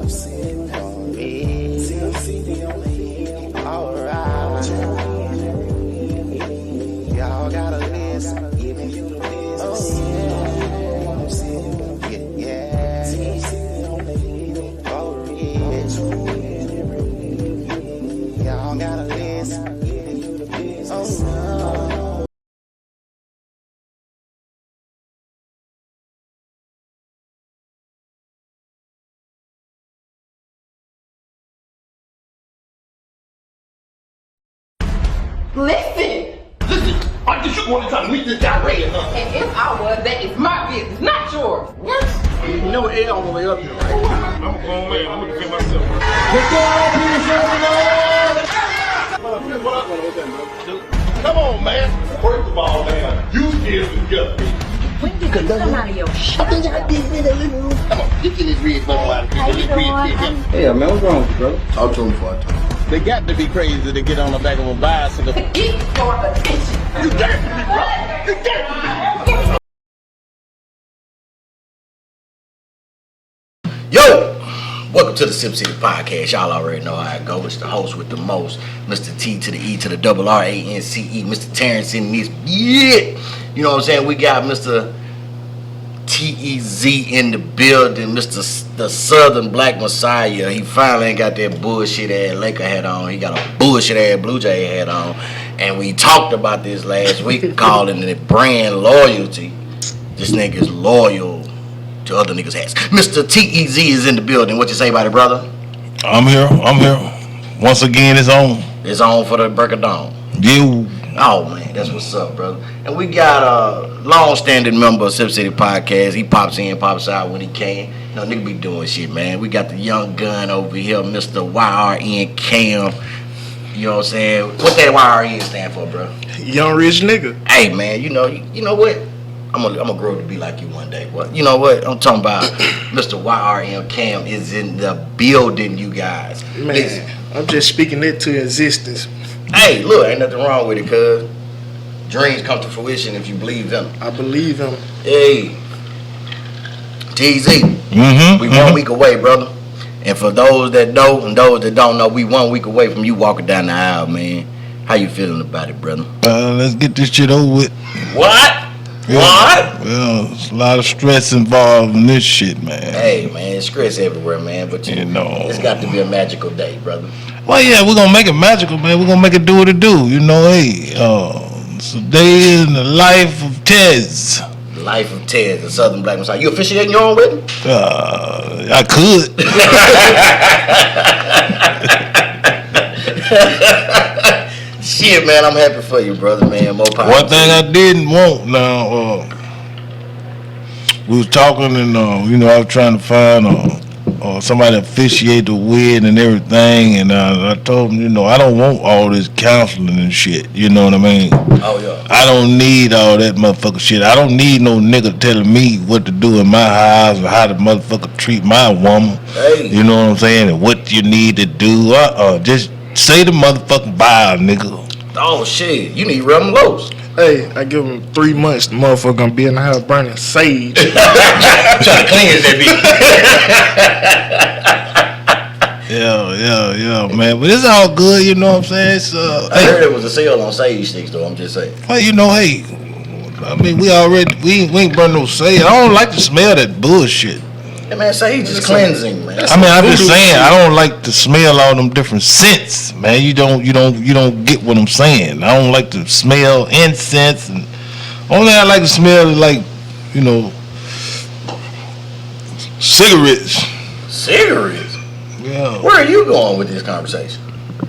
on me. Alright. Y'all got a list, giving you the business. Yeah. For real. Y'all got a list, giving you the business. Listen, I just want to try to meet this guy right now. and if I was, that is my business, not yours. What? You know air on the way up here, right? I'm a grown man. I'm gonna defend myself. Come on, man. First of all, man, you still together. When did you come out of your shit? I think I did in the living room. Come on, get this red bubble out of here. How you doing? Yeah, man, what's wrong with you, bro? Talk to him before I talk. They got to be crazy to get on the back of a bicycle. Eat for attention. You got to be, bro. You got to be. Yo, welcome to the Sipp City Podcast. Y'all already know how it goes. It's the host with the most, Mr. T to the E to the double RANCE, Mr. Terrence in this. Yeah, you know what I'm saying? We got Mr. TEZ in the building, Mr. the Southern Black Messiah. He finally ain't got that bullshit ass Laker hat on. He got a bullshit ass Blue Jay hat on. And we talked about this last week, calling it brand loyalty. This nigga's loyal to other niggas' hats. Mr. TEZ is in the building. What you say about it, brother? I'm here. Once again, it's on. It's on for the break of dawn. You. Oh man, that's what's up, brother. And we got a long-standing member of Sipp City Podcast. He pops in, pops out when he can. You know, nigga be doing shit, man. We got the young gun over here, Mr. YRN Cam. You know what I'm saying? What that YRN stand for, bro? Young rich nigga. Hey man, you know what? I'm gonna grow to be like you one day. What? You know what? I'm talking about Mr. YRN Cam is in the building, you guys. Man, Listen. I'm just speaking it to existence. Hey, look, ain't nothing wrong with it, cuz dreams come to fruition if you believe them. I believe him. Hey, TZ, we 1 week away, brother. And for those that know and those that don't know, we 1 week away from you walking down the aisle, man. How you feeling about it, brother? Let's get this shit over with. What? Yeah. What? Well, there's a lot of stress involved in this shit, man. Hey, man, it's stress everywhere, man. But You know. it's got to be a magical day, brother. Well, yeah, we're gonna make it magical, man. We're gonna make it do what it do. You know, hey, it's a day in the life of Tez. The life of Ted, the Southern Black Messiah. You officiating your own wedding? I could. Shit, man, I'm happy for you, brother, man. More power. One thing I didn't want now, we was talking and, I was trying to find somebody to officiate the wedding and everything, and I told him, I don't want all this counseling and shit, you know what I mean? Oh, yeah. I don't need all that motherfucker shit. I don't need no nigga telling me what to do in my house or how the motherfucker treat my woman. Hey. You know what I'm saying? And what you need to do. Just say the motherfucking bye, nigga. Oh, shit. You need rum lows. Hey, I give him 3 months. The motherfucker gonna be in the house burning sage. Trying to cleanse that bitch. Yeah, man. But it's all good, you know what I'm saying? I heard there was a sale on sage sticks, though. I'm just saying. Well, hey, I mean, we ain't burn no sage. I don't like to smell that bullshit. Hey, man, sage is cleansing, man. I mean, I'm just saying, I don't like to smell all them different scents, man. You don't get what I'm saying. I don't like to smell incense, and only I like to smell is like, cigarettes. Cigarettes? Yeah. Where are you going with this conversation?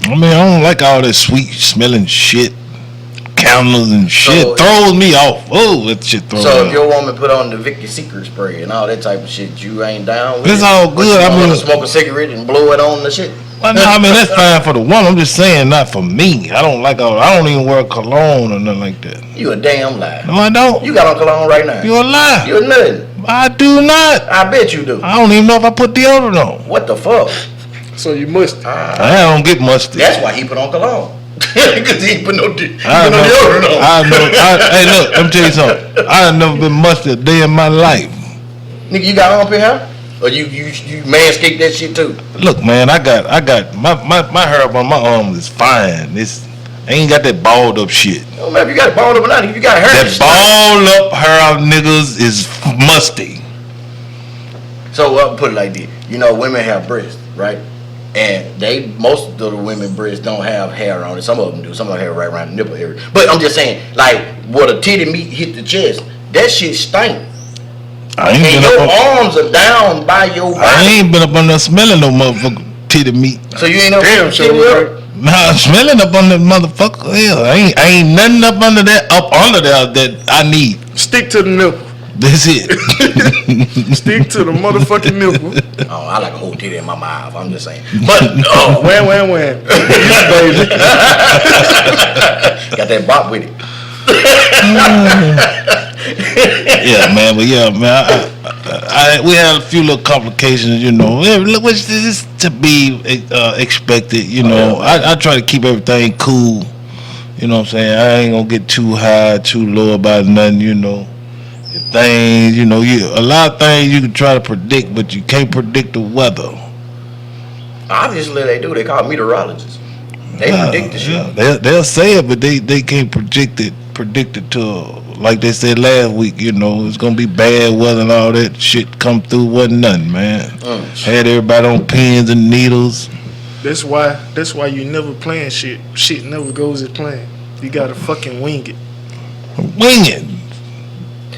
I mean, I don't like all that sweet smelling shit. Candles and shit So, throws me off. Oh, that shit throws me So off. if your woman put on the Victoria's Secret spray and all that type of shit, you ain't down with It's it? all good. I mean, I mean, smoke a cigarette and blow it on the shit. well, no, I mean that's fine for the woman. I'm just saying, not for me. I don't even wear cologne or nothing like that. You a damn lie. No, I don't. You got on cologne right now. You're a lie. You're nothing. I do not. I bet you do. I don't even know if I put deodorant on. What the fuck? So you must. I don't get mustard. That's why he put on cologne. Because he ain't put no deodorant on. Hey, look, let me tell you something. I have never been mustard a day in my life. Nigga, you got armpit hair? Or you manscape that shit too? Look, man, I got my hair up on my arm is fine. I ain't got that balled up shit. No matter if you got it balled up or not, if you got hair. That balled up hair niggas is musty. So I'll put it like this. You know, women have breasts, right? And most of the women breasts don't have hair on it. Some of them do. Some of them have right around the nipple area. But I'm just saying, like, where the titty meat hit the chest, that shit stink. And your arms are down by your body. I ain't been up on there smelling no motherfucker titty meat. So you ain't up Damn, titty sure. Nah, smelling up on that motherfucker. Hell, I ain't nothing up under there that I need. Stick to the nipple. That's it. Stick to the motherfucking nipple. Oh, I like a whole titty in my mouth. I'm just saying. But Wham. Baby. got that bop with it. Yeah, man. But yeah, man. We had a few little complications, you know, which is to be expected. You know, I try to keep everything cool. You know what I'm saying? I ain't gonna get too high, too low about nothing. You know. Things, you know, a lot of things you can try to predict, but you can't predict the weather. Obviously, they do. They call meteorologists. They predict the shit. Yeah, they'll say it, but they can't predict it to, like they said last week. You know, it's gonna be bad weather and all that shit come through. Wasn't nothing, man. Had everybody on pins and needles. That's why you never plan shit. Shit never goes as planned. You gotta fucking wing it. Wing it.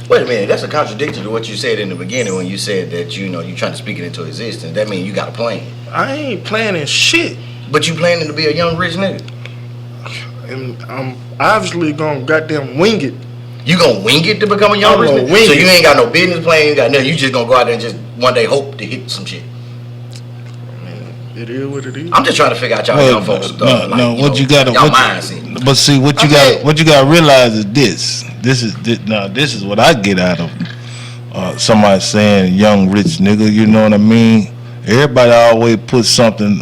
Wait a minute, that's a contradiction to what you said in the beginning when you said that, you know, you're trying to speak it into existence. That means you got a plan. I ain't planning shit. But you planning to be a young rich nigga. And I'm obviously gonna goddamn wing it. You gonna wing it to become a young rich nigga? So you ain't got no business plan, you ain't got nothing. You just gonna go out there and just one day hope to hit some shit. It is what it is. I'm just trying to figure out y'all young folks stuff. But see, what you got to realize is this. This is what I get out of somebody saying young rich nigga. You know what I mean? Everybody always put something,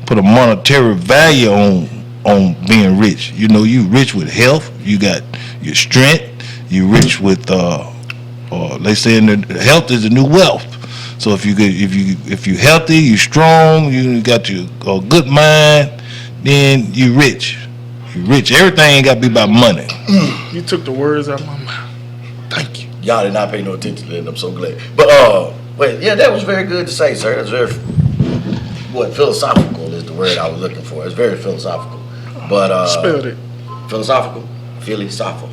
put a monetary value on being rich. You know, you rich with health. You got your strength. You rich with they say health is the new wealth. So if you healthy, you strong, you got your good mind, then you rich. You rich. Everything ain't got to be about money. You took the words out of my mouth. Thank you. Y'all did not pay no attention to that, and I'm so glad. But yeah, that was very good to say, sir. That's very philosophical is the word I was looking for. It's very philosophical. But spelled it. Philosophical, philosophical.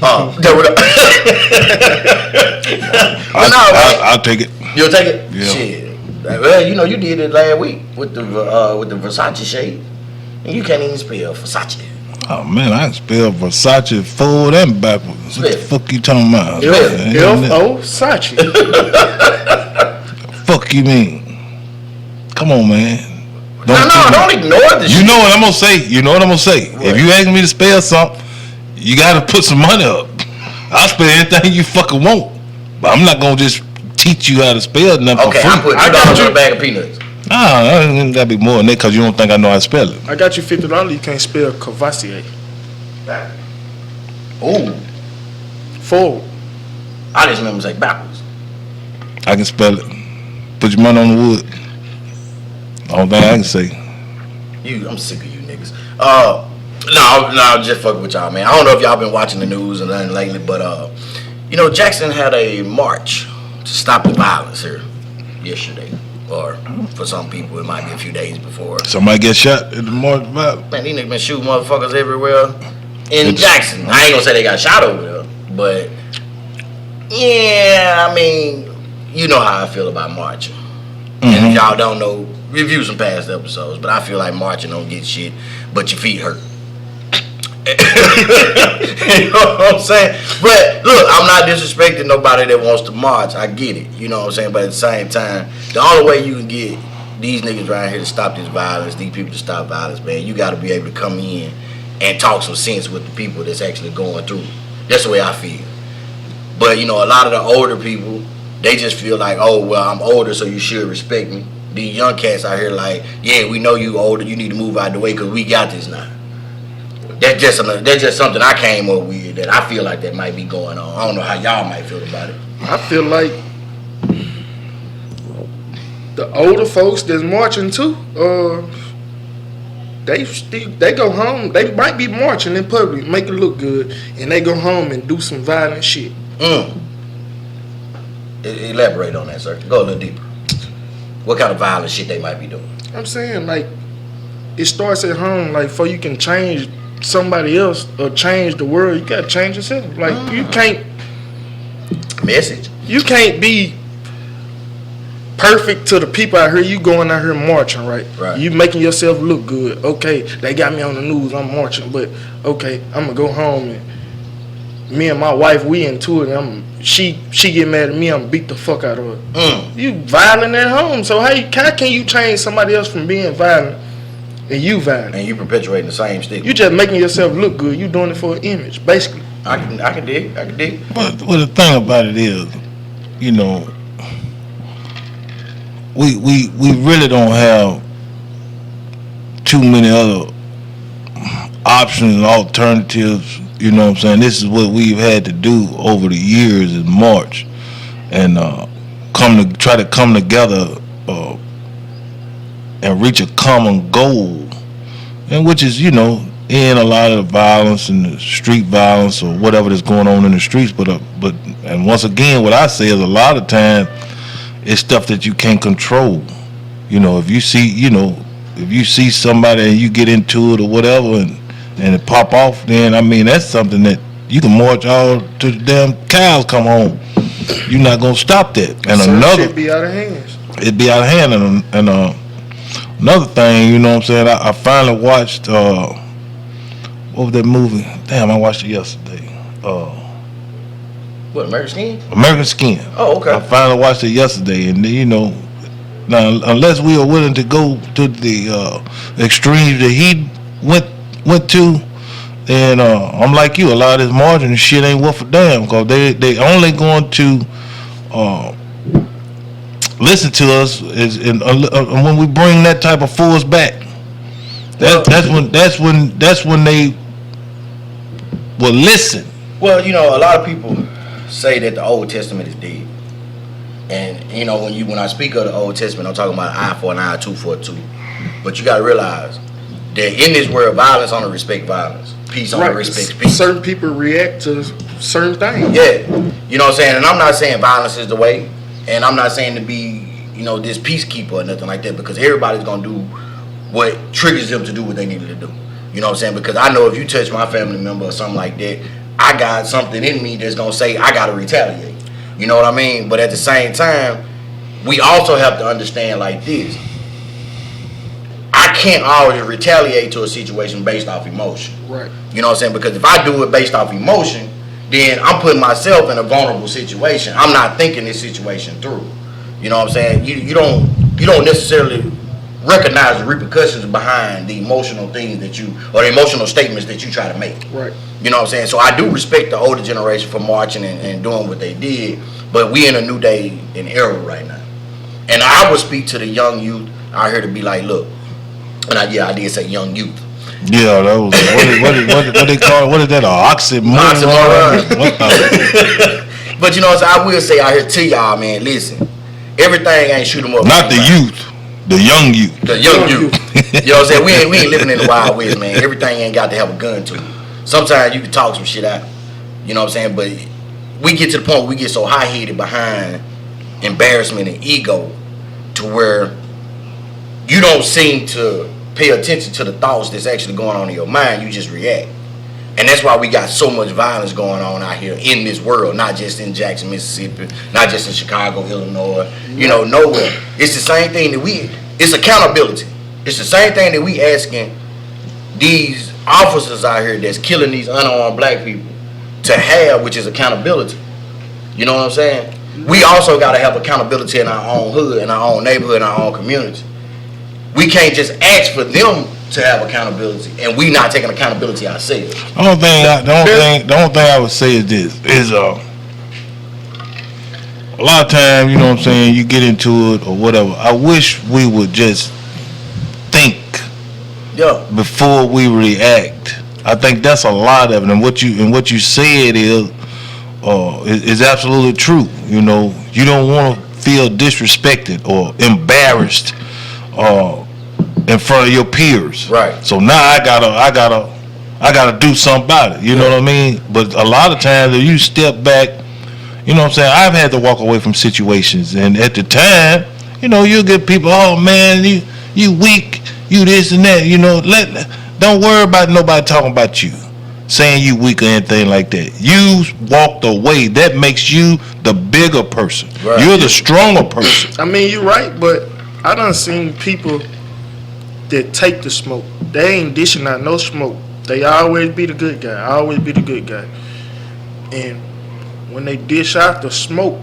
I'll take it. You'll take it? Yeah. Shit. Well, you know, you did it last week with the Versace shade. And you can't even spell Versace. Oh, man, I can spell Versace forward and backwards. What the fuck you talking about? F-O-Sachi. Fuck you mean? Come on, man. Don't ignore the shit. You know what I'm going to say. You know what I'm going to say. What? If you ask me to spell something, you got to put some money up. I'll spell anything you fucking want. But I'm not going to just teach you how to spell nothing for free. I'm putting $2 in a bag of peanuts. It got to be more than that because you don't think I know how to spell it. I got you $50. You can't spell Cavassier. Ooh. Forward. I just remember say backwards. I can spell it. Put your money on the wood. All thing I can say. I'm sick of you niggas. No, just fucking with y'all, man. I don't know if y'all been watching the news and nothing lately, but you know, Jackson had a march to stop the violence here yesterday. Or for some people, it might be a few days before. Somebody get shot at the march. Man, these niggas been shooting motherfuckers everywhere in Jackson. I ain't gonna say they got shot over there, but yeah, I mean, you know how I feel about marching. And if y'all don't know, review some past episodes, but I feel like marching don't get shit, but your feet hurt. You know what I'm saying? But look, I'm not disrespecting nobody that wants to march. I get it. You know what I'm saying? But at the same time, the only way you can get these niggas right here to stop this violence, these people to stop violence, man, you got to be able to come in and talk some sense with the people that's actually going through. That's the way I feel. But, you know, a lot of the older people, they just feel like, oh, well, I'm older, so you should respect me. These young cats out here like, yeah, we know you older, you need to move out the way because we got this now. That's just something I came up with that I feel like that might be going on. I don't know how y'all might feel about it. I feel like the older folks that's marching too, they go home. They might be marching in public, make it look good, and they go home and do some violent shit. Elaborate on that, sir. Go a little deeper. What kind of violent shit they might be doing? I'm saying, like, it starts at home. Like, before you can change somebody else or change the world, you gotta change yourself. Like, you can't Message. You can't be perfect to the people out here. You going out here marching, right? Right. You making yourself look good. Okay, they got me on the news. I'm marching, but okay, I'm gonna go home and me and my wife, we into it. And she get mad at me. I'm beat the fuck out of her. You violent at home. So how can you change somebody else from being violent and you violent? And you perpetuating the same stigma. You just making yourself look good. You doing it for an image, basically. I can dig. But the thing about it is, you know, we really don't have too many other options and alternatives. You know what I'm saying? This is what we've had to do over the years is march and try to come together and reach a common goal, and which is, you know, end a lot of the violence and the street violence or whatever that's going on in the streets. But and once again, what I say is a lot of times it's stuff that you can't control. You know, if you see somebody and you get into it or whatever and it pop off, then I mean that's something that you can march all to the damn cows come home. You're not gonna stop that. And another shit be out of hands. It'd be out of hand. And another thing, you know what I'm saying? I finally watched what was that movie? Damn, I watched it yesterday. What, American Skin? American Skin. Oh, okay. I finally watched it yesterday, and you know, now unless we are willing to go to the extremes that he went to, then I'm like you. A lot of this margin shit ain't worth a damn, because they only going to listen to us when we bring that type of force back. That's when they will listen. Well, you know, a lot of people say that the Old Testament is dead. And, you know, when I speak of the Old Testament, I'm talking about eye for an eye, tooth for a tooth. But you got to realize that in this world, violence only respect violence. Peace only respects peace. Certain people react to certain things. Yeah. You know what I'm saying? And I'm not saying violence is the way. And I'm not saying to be, you know, this peacekeeper or nothing like that, because everybody's going to do what triggers them to do what they needed to do. You know what I'm saying? Because I know if you touch my family member or something like that, I got something in me that's going to say I got to retaliate. You know what I mean? But at the same time, we also have to understand like this. I can't always retaliate to a situation based off emotion. Right. You know what I'm saying? Because if I do it based off emotion, then I'm putting myself in a vulnerable situation. I'm not thinking this situation through. You know what I'm saying? You don't necessarily recognize the repercussions behind the emotional things that you, or the emotional statements that you try to make. Right. You know what I'm saying? So I do respect the older generation for marching and doing what they did, but we in a new day and era right now. And I would speak to the young youth out here to be like, look, and I did say young youth. Yeah, that was what they call it? What is that? Oxymoron. But you know what I'm saying? I will say out here to y'all, man, listen, everything ain't shoot 'em up. Not the youth. The young youth. The young youth. You know what I'm saying? We ain't living in the Wild West, man. Everything ain't got to have a gun to it. Sometimes you can talk some shit out. You know what I'm saying? But we get to the point where we get so high-headed behind embarrassment and ego to where you don't seem to pay attention to the thoughts that's actually going on in your mind. You just react. And that's why we got so much violence going on out here in this world, not just in Jackson, Mississippi, not just in Chicago, Illinois, you know, nowhere. it's the same thing that it's accountability. It's the same thing that we asking these officers out here that's killing these unarmed black people to have, which is accountability. You know what I'm saying? We also got to have accountability in our own hood, in our own neighborhood, in our own community. We can't just ask for them to have accountability, and we not taking accountability ourselves. The only thing I would say is this: a lot of times, you know what I'm saying, you get into it or whatever. I wish we would just think before we react. I think that's a lot of it, and what you said is absolutely true. You know, you don't want to feel disrespected or embarrassed in front of your peers. Right. So now I gotta do something about it. You know what I mean? But a lot of times if you step back, you know what I'm saying, I've had to walk away from situations, and at the time, you know, you'll get people, oh man, you weak, you this and that, you know, don't worry about nobody talking about you, saying you weak or anything like that. You walked away. That makes you the bigger person. Right. You're the stronger person. I mean, you're right, but I done seen people that take the smoke. They ain't dishing out no smoke. They always be the good guy. Always be the good guy. And when they dish out the smoke,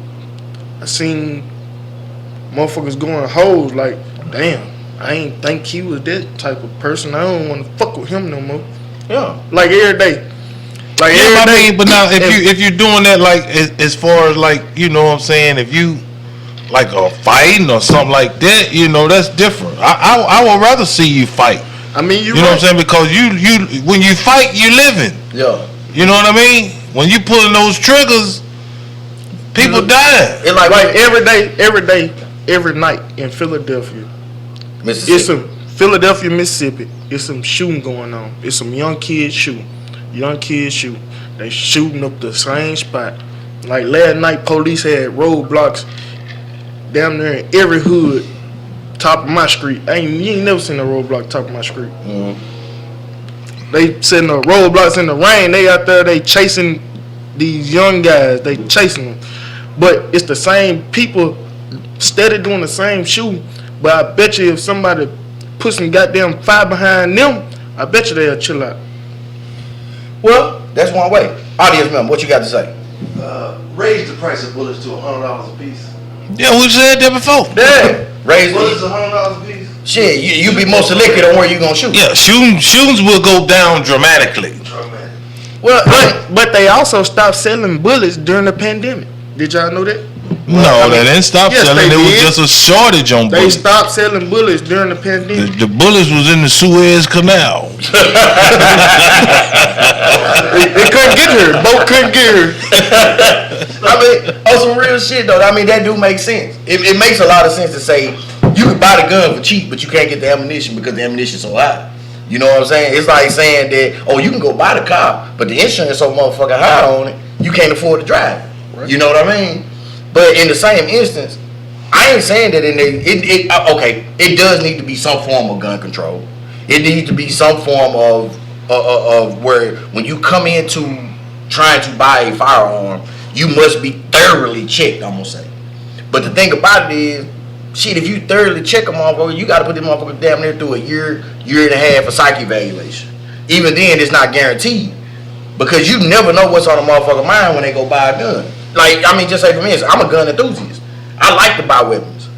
I seen motherfuckers going hoes like, damn, I ain't think he was that type of person. I don't want to fuck with him no more. Yeah. Like every day. Like every day. Mean, but now if you're doing that, like as far as like, you know what I'm saying, if you like a fighting or something like that, you know, that's different. I would rather see you fight. I mean, you know what I'm saying, because you when you fight, you living. Yeah. You know what I mean? When you pulling those triggers, people die. It like every night in Philadelphia, Mississippi. It's some Philadelphia, Mississippi. It's some shooting going on. It's some young kids shooting. They shooting up the same spot. Like last night, police had roadblocks down there in every hood, top of my street. You ain't never seen a roadblock top of my street. Mm-hmm. They setting the roadblocks in the rain. They out there, they chasing these young guys. They chasing them. But it's the same people steady doing the same shooting. But I bet you if somebody put some goddamn fire behind them, I bet you they'll chill out. Well, that's one way. Audience member, what you got to say? Raise the price of bullets to $100 a piece. Yeah, we said that before. Yeah, raise bullets $100 a piece. Shit, you be more selective on where you gonna shoot. Yeah, shootings will go down dramatically. Well, but they also stopped selling bullets during the pandemic. Did y'all know that? No, they didn't stop selling. There was just a shortage on bullets. They stopped selling bullets during the pandemic. The bullets was in the Suez Canal. They couldn't get here. Boat couldn't get here. I mean, on some real shit though. I mean, that do make sense. It makes a lot of sense to say you can buy the gun for cheap, but you can't get the ammunition because the ammunition's so high. You know what I'm saying? It's like saying that, oh, you can go buy the car, but the insurance so motherfucking high on it, you can't afford to drive it. Right. You know what I mean? But in the same instance, I ain't saying that it does need to be some form of gun control. It needs to be some form of where when you come into trying to buy a firearm, you must be thoroughly checked, I'm gonna say. But the thing about it is, shit, if you thoroughly check a motherfucker, you gotta put this motherfucker damn near through a year and a half of psych evaluation. Even then, it's not guaranteed. Because you never know what's on a motherfucker's mind when they go buy a gun. Like, I mean, just say for me, I'm a gun enthusiast. I like to buy weapons.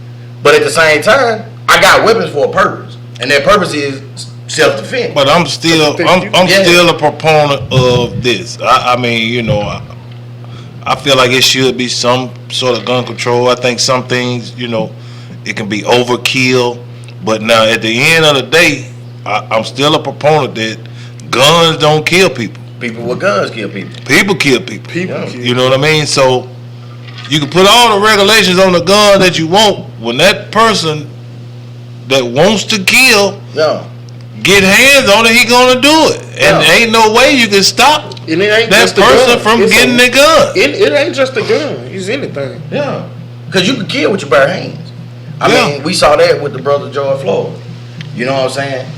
But at the same time, I got weapons for a purpose. And that purpose is self-defense. But I'm still still a proponent of this. I mean, you know, I feel like it should be some sort of gun control. I think some things, you know, it can be overkill. But now at the end of the day, I'm still a proponent that guns don't kill people. People with guns kill people. People kill people. Kill. You know what I mean? So you can put all the regulations on the gun that you want. When that person that wants to kill get hands on it, he gonna do it. And ain't no way you can stop that person from getting the gun. It ain't just a gun. It's anything. Yeah. Because you can kill with your bare hands. I mean, we saw that with the brother George Floyd. You know what I'm saying?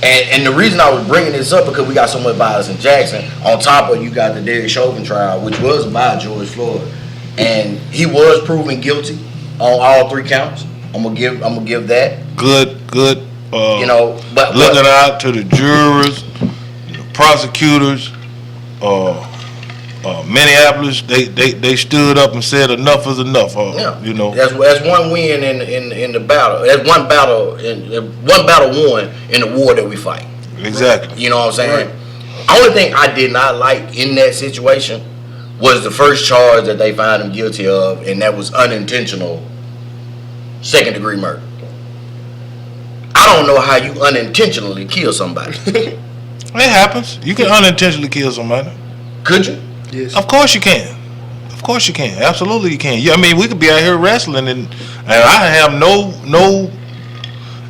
And the reason I was bringing this up because we got so much violence in Jackson. On top of you got the Derek Chauvin trial, which was by George Floyd, and he was proven guilty on all 3 counts. I'm gonna give that. Good. You know, but looking out to the jurors, the prosecutors, Minneapolis, they stood up and said enough is enough. You know, that's one win in the battle. That's one battle won in the war that we fight. Exactly. You know what I'm saying? Right. Only thing I did not like in that situation was the first charge that they found him guilty of, and that was unintentional second-degree murder. I don't know how you unintentionally kill somebody. It happens. You can unintentionally kill somebody. Could you? Yes. Of course you can. Of course you can. Absolutely you can. Yeah, I mean, we could be out here wrestling and I have no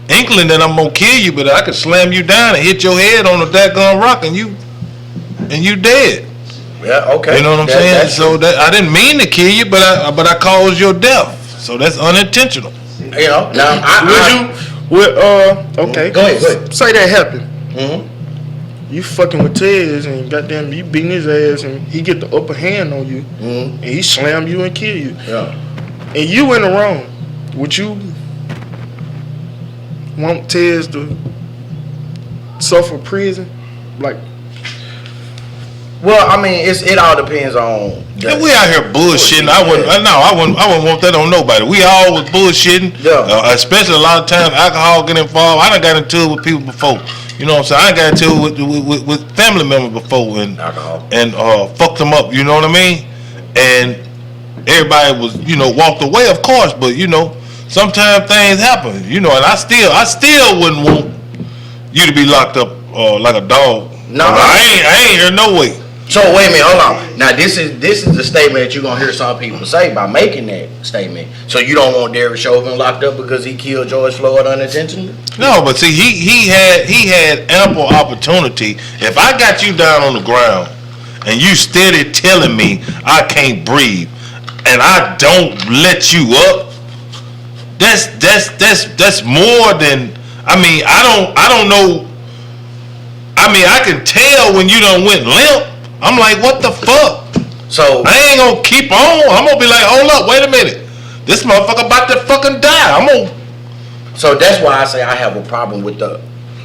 inkling that I'm gonna kill you, but I could slam you down and hit your head on a daggone rock and you dead. Yeah, okay. You know what I'm saying? So that I didn't mean to kill you, but I caused your death. So that's unintentional. You know, now okay. Go ahead. Say that happened. Mm-hmm. You fucking with Tez and goddamn you beating his ass and he get the upper hand on you and he slam you and kill you. Yeah. And you in the wrong. Would you want Tez to suffer prison? Like, well, I mean, it all depends on. And we out here bullshitting. I wouldn't want that on nobody. We all was bullshitting. Yeah. Especially a lot of times alcohol get involved. I done got into it with people before. You know what I'm saying? I got into it with family members before and fucked them up. You know what I mean? And everybody was walked away, of course. But sometimes things happen. And I still wouldn't want you to be locked up like a dog. No, I ain't here no way. So wait a minute, hold on. Now this is the statement that you're gonna hear some people say by making that statement. So you don't want Derek Chauvin locked up because he killed George Floyd unintentionally? No, but see, he had ample opportunity. If I got you down on the ground and you steady telling me I can't breathe and I don't let you up, that's more than. I mean, I don't know. I mean, I can tell when you done went limp. I'm like, what the fuck? So I ain't gonna keep on. I'm gonna be like, hold up, wait a minute. This motherfucker about to fucking die. So that's why I say I have a problem with the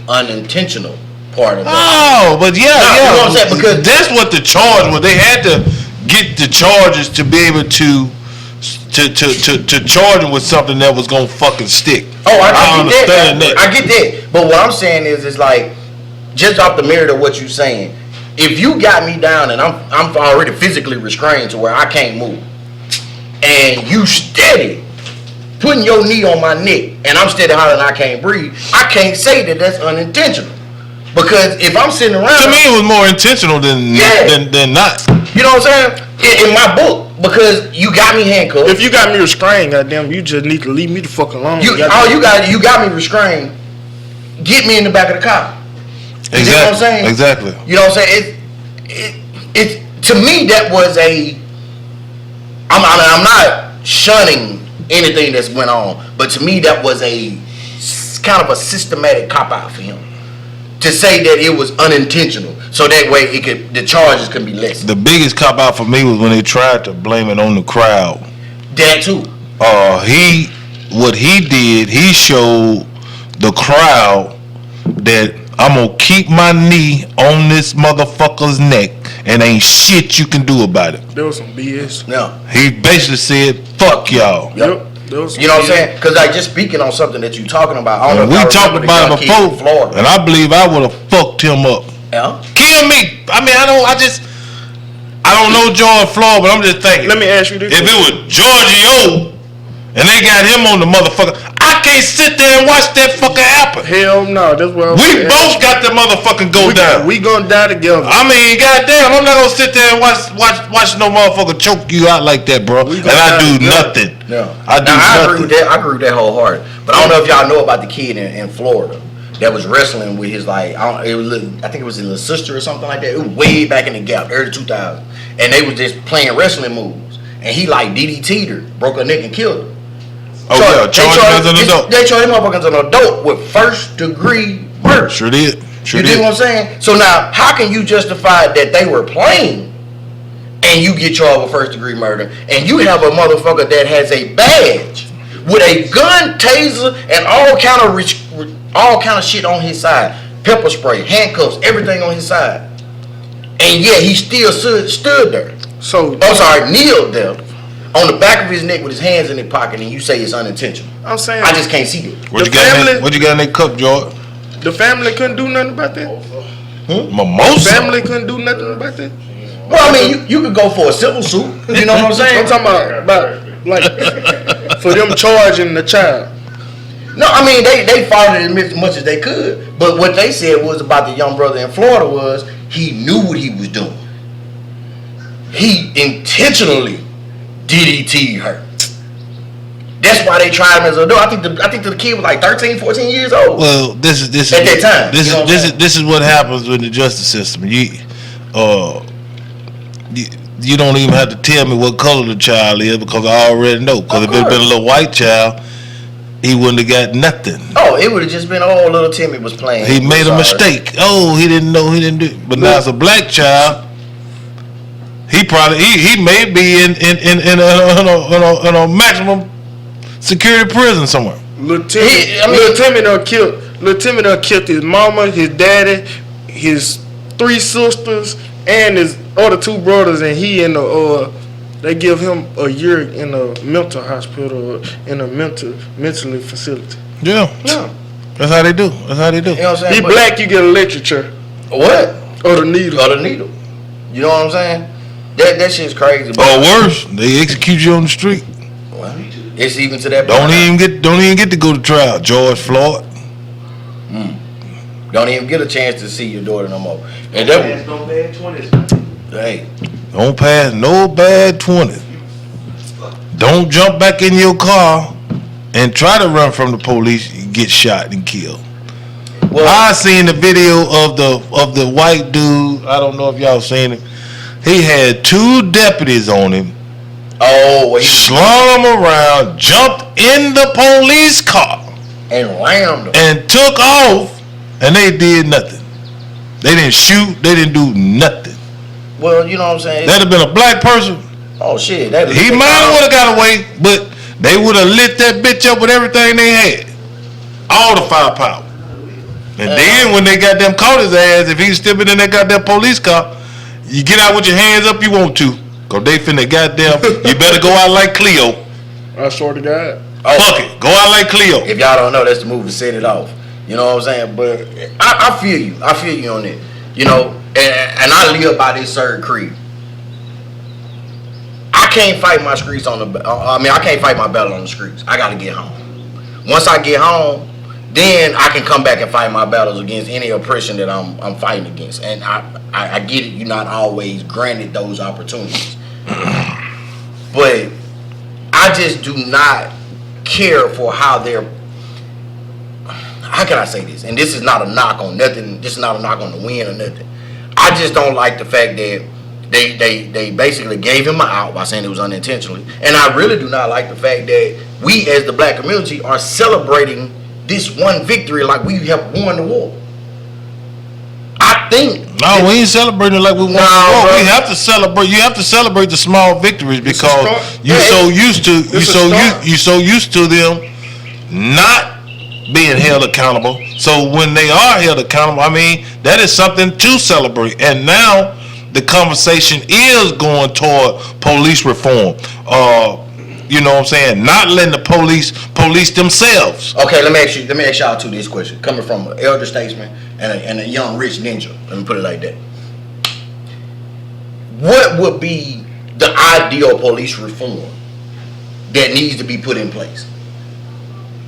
unintentional part of it. Oh, but yeah. You know what I'm saying? Because that's what the charge was. They had to get the charges to be able to charge him with something that was gonna fucking stick. Oh, I understand that. I get that. But what I'm saying is like, just off the merit of what you're saying, if you got me down and I'm already physically restrained to where I can't move, and you steady putting your knee on my neck, and I'm steady hollering I can't breathe, I can't say that that's unintentional. Because if I'm sitting around, to me it was more intentional than not. You know what I'm saying? In my book, because you got me handcuffed. If you got me restrained, goddamn, you just need to leave me the fuck alone. You got me restrained. Get me in the back of the car. You know what I'm saying? Exactly. You know what I'm saying? It to me that was I'm not shunning anything that's went on, but to me that was a kind of a systematic cop out for him to say that it was unintentional, so that way the charges can be less. The biggest cop out for me was when they tried to blame it on the crowd. That too. What he did, he showed the crowd that I'm gonna keep my knee on this motherfucker's neck and ain't shit you can do about it. There was some BS. Yeah. He basically said, fuck y'all. Yep. You know what I'm saying? Because like just speaking on something that you're talking about, I don't know we if talked about it before, Florida. and I believe I would have fucked him up. Yeah. Kill me. I mean, I don't know George Floyd, but I'm just thinking. Let me ask you this. If it was Giorgio and they got him on the motherfucker, I can't sit there and watch that fucking happen. Hell no, that's what we both got the motherfucking down. We gonna die together. I mean, goddamn, I'm not gonna sit there and watch no motherfucker choke you out like that, bro. And I do nothing. No, I agree with that. I agree with that wholeheartedly. But I don't know if y'all know about the kid in Florida that was wrestling with his I think it was his little sister or something like that. It was way back in the gap, early 2000s, and they was just playing wrestling moves, and he like DDT'd her, broke her neck, and killed her. Oh yeah, charged him as an adult. They charged him up as an adult with first-degree murder. Sure did. You dig what I'm saying? So now, how can you justify that they were playing and you get charged with first-degree murder, and you have a motherfucker that has a badge with a gun, taser, and all kind of shit on his side, pepper spray, handcuffs, everything on his side, and yet he still stood there. Kneeled there on the back of his neck with his hands in his pocket, and you say it's unintentional. I'm saying I just can't see it. What you got in that cup, George? The family couldn't do nothing about that. Mimosa. The family couldn't do nothing about that. Well, I mean, you could go for a civil suit. You know what I'm saying? I'm talking about like for them charging the child. No, I mean they fought it as much as they could, but what they said was about the young brother in Florida was he knew what he was doing. He intentionally DDT her. That's why they tried him as an adult. I think the kid was like 13, 14 years old. Well, this is at that time. This is what happens with the justice system. You don't even have to tell me what color the child is because I already know. Because if it had been a little white child, he wouldn't have got nothing. Oh, it would have just been, little Timmy was playing. He made a mistake. Oh, he didn't know. He didn't do it. But now it's a black child. He may be in a maximum security prison somewhere. Little Timmy done killed his mama, his daddy, his 3 sisters, and his other 2 brothers, and he in the they give him a year in a mental hospital, in a mentally facility. Yeah. That's how they do. You know what I'm saying? He black, you get a literature. What? Or the needle. You know what I'm saying? That shit's crazy. Or worse, they execute you on the street. Well, it's even to that point. Don't even get to go to trial. George Floyd. Don't even get a chance to see your daughter no more. And no bad 20s. Hey. Don't pass no bad 20s. Don't jump back in your car and try to run from the police. You get shot and killed. Well, I seen the video of the white dude. I don't know if y'all seen it. He had 2 deputies on him. Oh, slung him around, jumped in the police car, and rammed him, and took off. And they did nothing. They didn't shoot. They didn't do nothing. Well, you know what I'm saying? That'd have been a black person. Oh shit! He might would have got away, but they would have lit that bitch up with everything they had, all the firepower. And then when they got them caught his ass, if he's still been in that goddamn police car, you get out with your hands up. You want to, cause they finna goddamn. You better go out like Cleo. I swear to God. Fuck it, go out like Cleo. If y'all don't know, that's the move to set it off. You know what I'm saying? But I feel you. I feel you on it. You know, and I live by this certain creed. I can't fight my streets I can't fight my battle on the streets. I gotta get home. Once I get home, then I can come back and fight my battles against any oppression that I'm fighting against. And I get it. You're not always granted those opportunities. But I just do not care for how they're. How can I say this? And this is not a knock on nothing. This is not a knock on the win or nothing. I just don't like the fact that they basically gave him an out by saying it was unintentionally. And I really do not like the fact that we as the black community are celebrating this one victory like we have won the war. I think. No, we ain't celebrating it like we won the war. We have to celebrate. You have to celebrate the small victories because you're so used to them not being held accountable. So when they are held accountable, I mean, that is something to celebrate. And now the conversation is going toward police reform. You know what I'm saying? Not letting the police themselves. Okay, let me ask y'all two this question. Coming from an elder statesman and a young rich ninja. Let me put it like that. What would be the ideal police reform that needs to be put in place?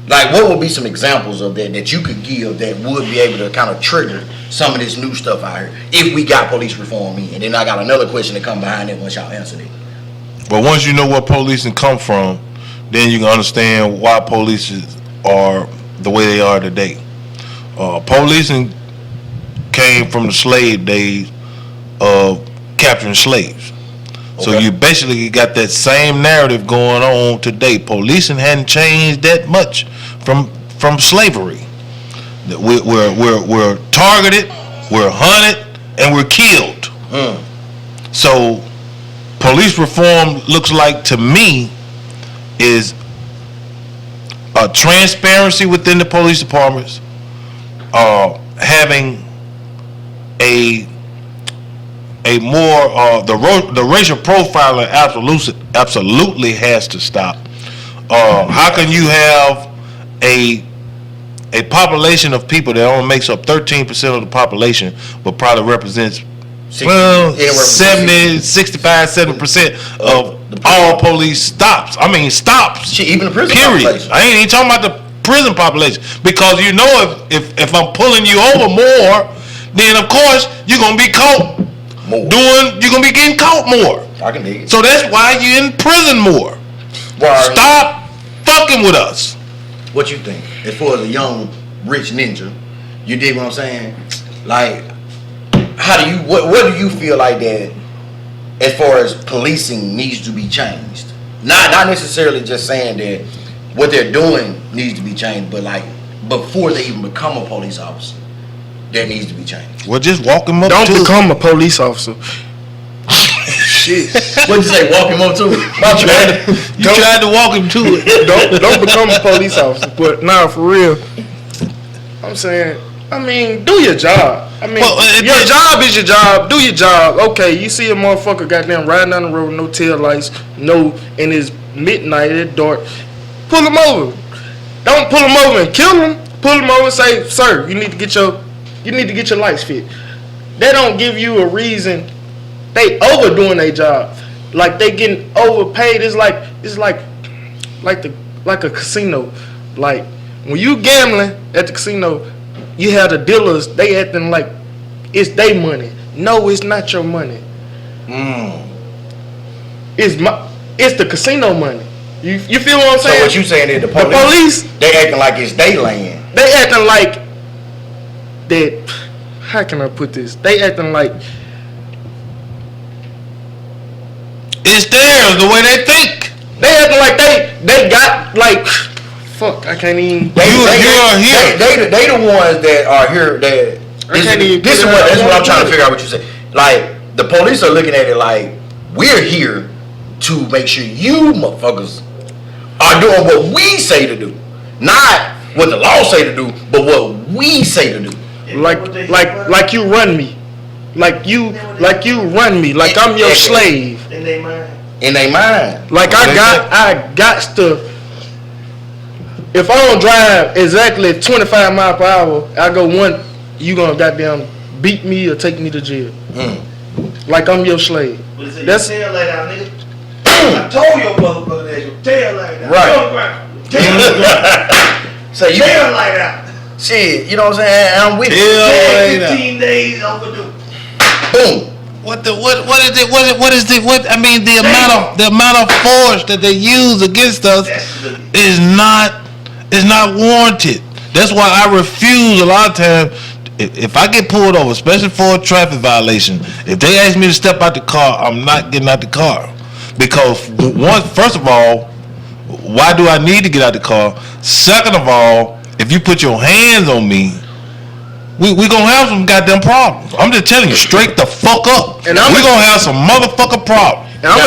Like, what would be some examples of that you could give that would be able to kind of trigger some of this new stuff out here if we got police reform in? And then I got another question to come behind it once y'all answer it. But once you know where policing come from, then you can understand why police are the way they are today. Policing came from the slave days of capturing slaves. So you basically got that same narrative going on today. Policing hadn't changed that much from slavery. We're targeted, we're hunted, and we're killed. So police reform looks like to me is a transparency within the police departments, having a more the racial profiling absolutely has to stop. How can you have a population of people that only makes up 13% of the population, but probably represents 65-70% of all police stops? I mean stops. Shit, even the prison period. population. I ain't even talking about the prison population, because you know if I'm pulling you over more, then of course you're gonna be caught More. You're gonna be getting caught more. I can dig it. So that's why you're in prison more. Why? Stop fucking with us. What you think? As far as a young, rich ninja, you dig what I'm saying? Like, what do you feel like that as far as policing needs to be changed? Not necessarily just saying that what they're doing needs to be changed, but like before they even become a police officer, that needs to be changed. Well, just walk them up. Don't become a police officer. Shit. What'd you say? Walk him up to it? You tried to walk him to it. Don't become a police officer. But nah, for real. I'm saying, do your job. Your job is your job. Do your job. Okay, you see a motherfucker goddamn riding down the road with no tail lights, and it's midnight, it's dark. Pull him over. Don't pull him over and kill him. Pull him over and say, sir, you need to get your lights fit. They don't give you a reason. They overdoing their job. Like they getting overpaid. It's like a casino. Like when you gambling at the casino, you have the dealers, they acting like it's their money. No, it's not your money. It's the casino money. You feel what I'm saying? So what you saying is the police they acting like it's their land. They acting like that. How can I put this? They acting like it's theirs the way they think. They acting like they got like fuck. I can't even. They the ones that are here. That this is what I'm trying to figure out. What you say? Like the police are looking at it like we're here to make sure you motherfuckers are doing what we say to do, not what the law say to do, but what we say to do. Like you run me, like you run me, like I'm your slave. In their mind. In their mind. Like I got to. If I don't drive exactly 25 miles per hour, I go one. You gonna goddamn beat me or take me to jail? Like I'm your slave. That's tail light out, nigga. I told your motherfucker that your tail light out. Right. So you tail light out. Shit, you know what I'm saying? I'm with you. 15 days overdue. Boom. What is it? The amount of force that they use against us is not warranted. That's why I refuse a lot of times. If I get pulled over, especially for a traffic violation, if they ask me to step out the car, I'm not getting out the car. Because first of all, why do I need to get out the car? Second of all, if you put your hands on me, we gonna have some goddamn problems. I'm just telling you, straight the fuck up. And we gonna have some motherfucking problems. And I'm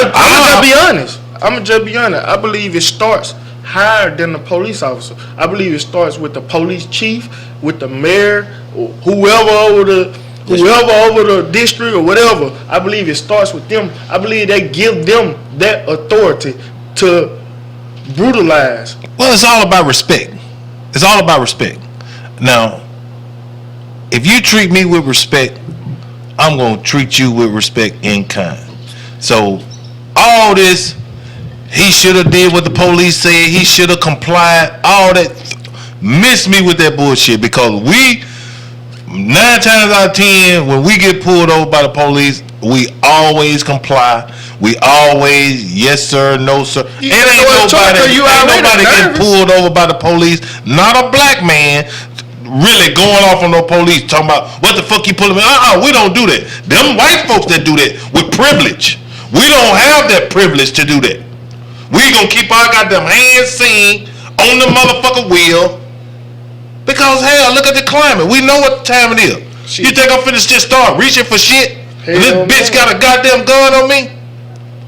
gonna just be honest. I believe it starts higher than the police officer. I believe it starts with the police chief, with the mayor, or whoever over the district or whatever. I believe it starts with them. I believe they give them that authority to brutalize. Well, it's all about respect. It's all about respect. Now, if you treat me with respect, I'm gonna treat you with respect in kind. So all this, he should have did what the police said, he should have complied, all that, miss me with that bullshit, because we 9 times out of 10 when we get pulled over by the police, we always comply. We always yes sir, no sir. Ain't nobody getting pulled over by the police. Not a black man really going off on no police talking about what the fuck you pulling me. We don't do that. Them white folks that do that with privilege. We don't have that privilege to do that. We gonna keep our goddamn hands seen on the motherfucking wheel. Because hell, look at the climate. We know what time it is. Shit. You think I'm finna just start reaching for shit? And this bitch got a goddamn gun on me?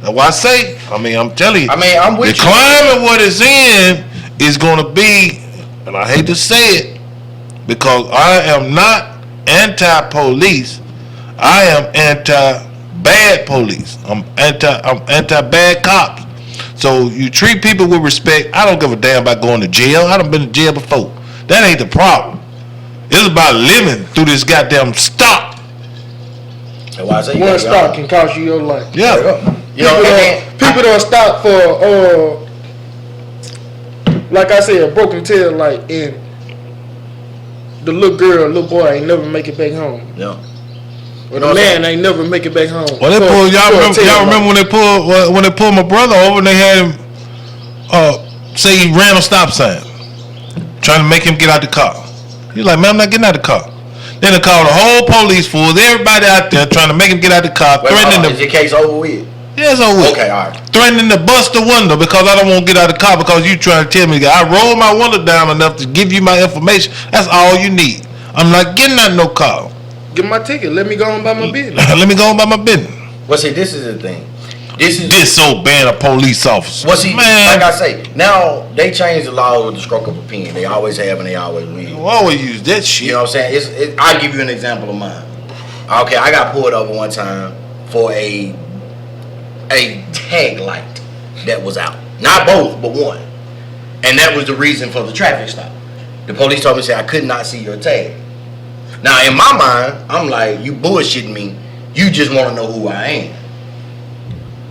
That's why I say, I'm telling you. I'm with you. The climate what it's in is gonna be, and I hate to say it, because I am not anti-police. I am anti-bad police. I'm anti-bad cops. So you treat people with respect. I don't give a damn about going to jail. I done been to jail before. That ain't the problem. It's about living through this goddamn stop. One stop can cost you your life. Yeah. People don't stop for like I said, a broken tail light, and the little boy ain't never make it back home. Yeah. Well, the man ain't never make it back home. Well, they pulled y'all remember when they pulled my brother over and they had him say he ran a stop sign, trying to make him get out the car. He's like, man, I'm not getting out the car. Then they called the whole police force, everybody out there trying to make him get out the car, threatening Is your case over with? Yeah, it's over with. Okay, all right. Threatening to bust the window because I don't want to get out of the car because you trying to tell me that I rolled my window down enough to give you my information. That's all you need. I'm not getting out no car. Get my ticket. Let me go on by my business. Let me go on by my business. Well, see, this is the thing. This so bad a police officer. Well, see, man, like I say, now they changed the law with the stroke of a pen. They always have and they always will. You always use that shit. You know what I'm saying? I'll give you an example of mine. Okay, I got pulled over one time for a tag light that was out. Not both, but one. And that was the reason for the traffic stop. The police told me, say, I could not see your tag. Now, in my mind, I'm like, you bullshitting me. You just want to know who I am.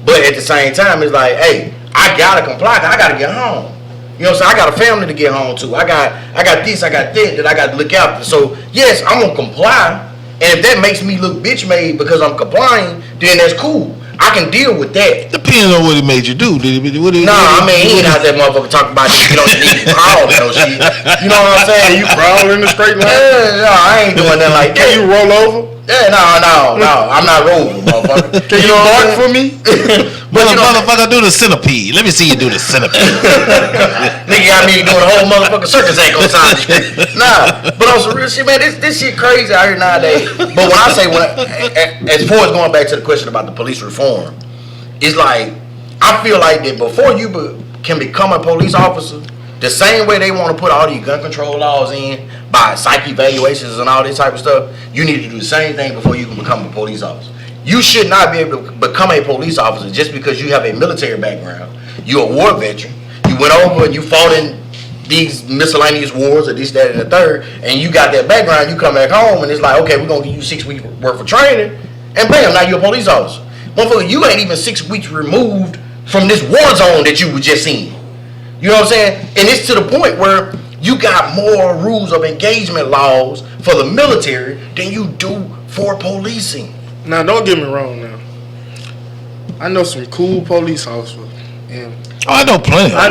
But at the same time, it's like, hey, I gotta comply. I gotta get home. You know what I'm saying? I got a family to get home to. I got this, I got that I got to look out for. So yes, I'm gonna comply. And if that makes me look bitch made because I'm complying, then that's cool. I can deal with that. Depends on what he made you do. I mean, he ain't out that motherfucker talking about you don't need to crawl and no shit. You know what I'm saying? You crawl in the straight line? Yeah, no, I ain't doing that like that. Can you roll over? Yeah, no, I'm not rolling, motherfucker. Can you bark for me? But motherfucker, do the centipede. Let me see you do the centipede. Nigga got me doing a whole motherfucking circus act on side of the street. Nah, but on some real shit, man, this shit crazy out here nowadays. But when I say, as far as going back to the question about the police reform, it's like, I feel like that before you can become a police officer, the same way they want to put all these gun control laws in by psych evaluations and all this type of stuff, you need to do the same thing before you can become a police officer. You should not be able to become a police officer just because you have a military background. You're a war veteran. You went over and you fought in these miscellaneous wars or this, that, and the third, and you got that background. You come back home and it's like, okay, we're going to give you 6 weeks worth of training, and bam, now you're a police officer. Motherfucker, you ain't even 6 weeks removed from this war zone that you were just in. You know what I'm saying? And it's to the point where you got more rules of engagement laws for the military than you do for policing. Now, don't get me wrong now. I know some cool police officers. And I know plenty. I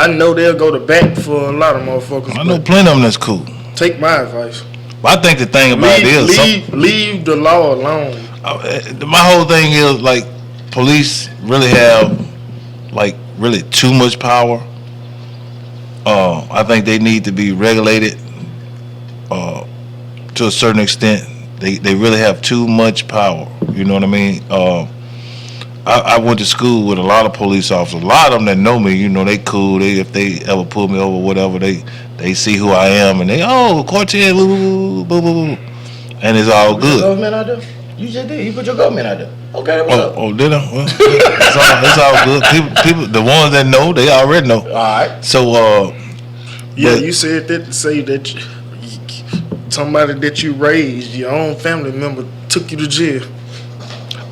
know they'll go to bat for a lot of motherfuckers. I know plenty of them that's cool. Take my advice. But I think the thing about it is leave the law alone. My whole thing is like police really have like really too much power. I think they need to be regulated to a certain extent. They really have too much power. You know what I mean? I went to school with a lot of police officers. A lot of them that know me, you know, they cool. If they ever pull me over, whatever, they see who I am and they Cortez, boo, boo, boo, boo, and it's all good. Your government out there? You just did. You put your government out there. Okay, what's up? Oh, did I? Well, it's all good. People, the ones that know, they already know. All right. So, yeah, you said that to say that somebody that you raised, your own family member, took you to jail.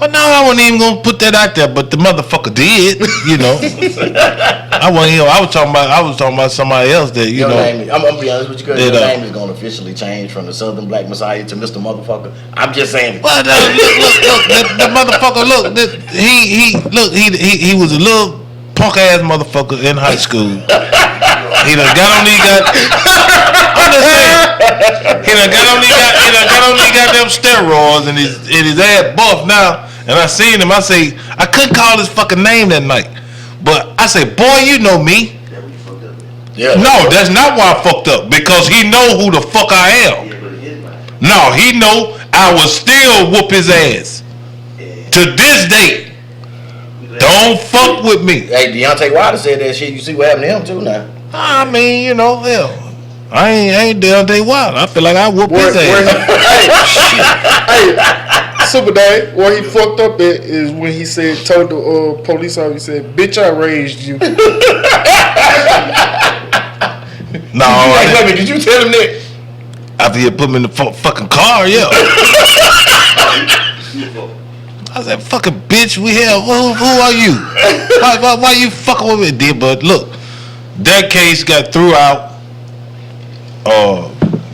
Well, no, I wasn't even gonna put that out there, but the motherfucker did. You know, I was talking about somebody else that you your know. Name, I'm gonna be honest with you, because your name is gonna officially change from the Southern Black Messiah to Mr. Motherfucker. I'm just saying. Well, look, the motherfucker. He was a little punk ass motherfucker in high school. He done got on these I'm just saying. He done got on these goddamn steroids and his ass buff now. And I seen him. I say I couldn't call his fucking name that night, but I say, boy, you know me. Yeah. No, that's not why I fucked up, because he know who the fuck I am. No, he know I will still whoop his ass to this day. Don't fuck with me. Hey, Deontay Wilder said that shit. You see what happened to him too now. I mean, you know, hell, I ain't Deontay Wilder. I feel like I whoop his ass. Hey, Super Day, where he fucked up at is when he told the police officer, he said, "Bitch, I raised you." No, wait a minute, did you tell him that? After he put me in the fucking car, yeah. I said, "Fucking bitch, we have who are you? Why you fucking with me?" But look, that case got threw out.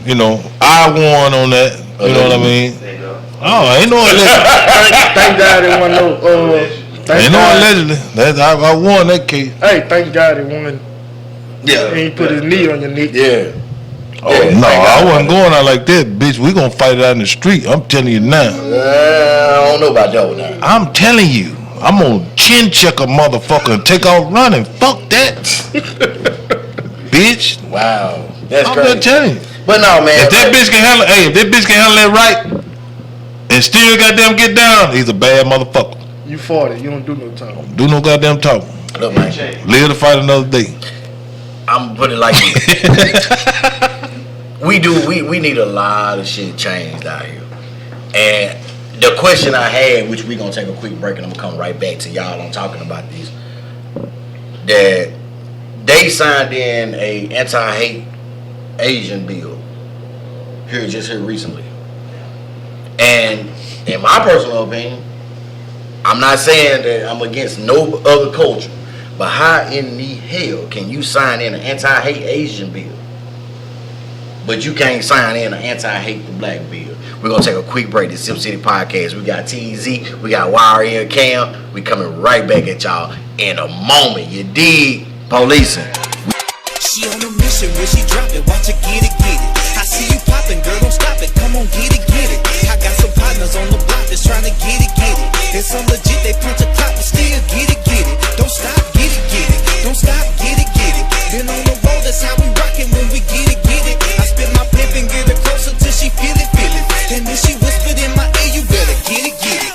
You know, I won on that. You know what I mean? Oh, ain't no allegedly. Thank God it wasn't no. Ain't no allegedly. I won that case. Hey, thank God it wasn't. Yeah. He put his knee on your neck. Yeah. Oh no, I wasn't going out like that, bitch. We gonna fight it out in the street. I'm telling you now. I don't know about that one now. I'm telling you, I'm gonna chin check a motherfucker and take off running. Fuck that, bitch. Wow, that's I'm crazy. just telling you. But no, man. If that bitch can handle, if that bitch can handle that right, and still goddamn get down, he's a bad motherfucker. You 40, you don't do no time. Do no goddamn talking. Look, man. Live to fight another day. I'm gonna put it like this. We need a lot of shit changed out here. And the question I had, which we're gonna take a quick break and I'm gonna come right back to y'all on talking about this, that they signed in a anti-hate Asian bill here recently. And in my personal opinion, I'm not saying that I'm against no other culture, but how in the hell can you sign in an anti-hate Asian bill, but you can't sign in an anti-hate the black bill? We're going to take a quick break. The Sipp City Podcast. We got TZ, we got YRN Cam. We coming right back at y'all in a moment. You dig? Policing. She on a mission, when she drop it, watch her get it, get it. I see you popping, girl, don't stop it, come on, get it, get it. I got some partners on the block that's trying to get it, get it. It's some legit, they punch a clock, but still get it, get it. Don't stop, get it, get it. Don't stop, get it, get it. Been on the road, that's how we rockin' when we get it, get it. I spit my pimp and get her closer till she feel it, feel it. And then she whispered in my ear, you better get it, get it.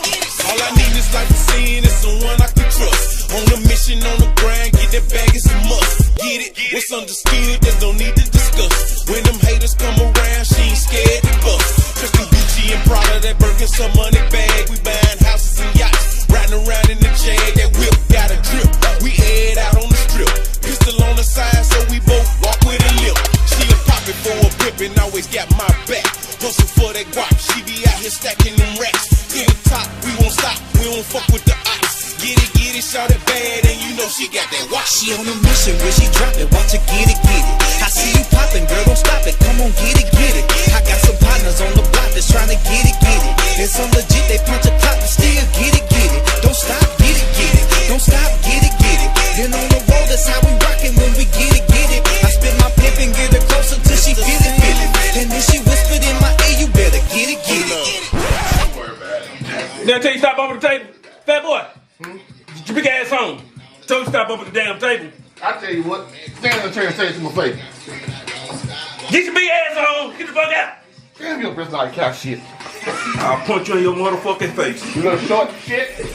All I need is like a scene and someone I can trust. On a mission, on the grind, get that bag, it's a must. Get it, what's understood, there's no need to discuss. When them haters come around, she ain't scared to bust. Crystal Gucci and Prada, that Birkin, some money bag. We buying houses and yachts, riding around in the Jag. That whip got a drip, we head out on the strip. Pistol on the side, so we both walk with a limp. She a poppin' for a whip and always got my back. Hustle for that guap, she be out here stacking them racks. To the top, we won't stop, we don't fuck with the ops. Get it, shout it bad, and you know she got that watch. She on a mission, when she drop it, watch her get it, get it. I see you popping, girl, don't stop it, come on, get it, get it. I got some partners on the block that's trying to get it, get it. It's some legit, they punch a clock, but still get it, get it. Don't stop, get it, get it. Don't stop, get it, get it. Been on the road, that's how we rockin' when we get it, get it. I spit my pimp and get her closer till she feel it, feel it. And then she whispered in my ear, you better get it, get it. Did I tell you stop over the table? Fat boy, get your big ass home. Told you stop over the damn table. I tell you what, stand in the chair and say it to my face. Get your big ass home. Get the fuck out. Damn, your breath like cow shit. I'll punch you in your motherfucking face. You little short shit. Till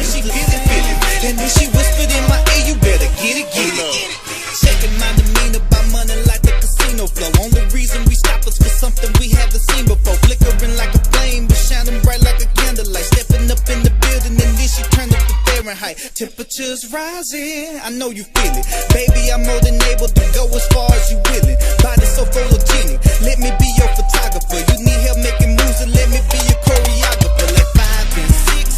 she feel it, feel it. And then she whispered in my ear, you better get it, get it. Shaking my demeanor by money like the casino flow. Only reason we stop is for something we haven't seen before. Flickering like a flame, but shining bright like a candlelight. Stepping up in the building and then she turned up the Fahrenheit. Temperatures rising, I know you feel it. Baby, I'm more than able to go as far as you willing. Body so photogenic, let me be your photographer. You need help making moves and let me be your choreographer. Like 5 and 6,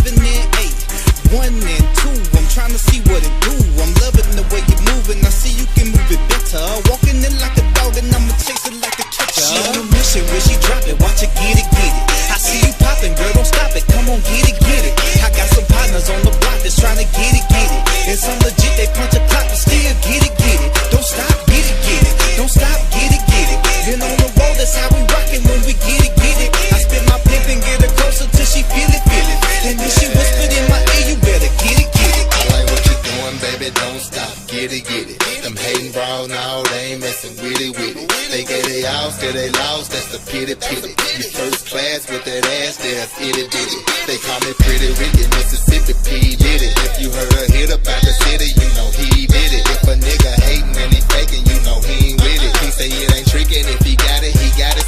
7 and 8, 1 and 2. I'm trying to see what it do. I'm loving the way you're moving. I see you can move it better. Walking in like a dog and I'ma chase it like a catcher. She on a mission, when she drop it, watch her get it, get it. I see you popping, girl, don't stop it. Come on, get it, get it. I got some partners on the block that's trying to get it, get it. It's some legit, they punch a clock, but still get it, get it. Don't stop, get it, get it. Don't stop, get it, get it. Been on the road, that's how we rockin' when we get it, get it. I spit my pimp and get her closer till she feel it, feel it. And then she whispered in my ear, you better get it, get it. I like what you're doing, baby, don't stop, get it, get it. Them hating bras, no, they ain't messing with it, with it. They get it out, still they lost, that's the pity, pity. You first class with that ass, that's itty bitty. They call me Pretty Ricky, Mississippi P. Did it. If you heard a hit about the city, you know he did it. If a nigga hating and he faking, you know he ain't with it. He say it ain't tricking, if he got it,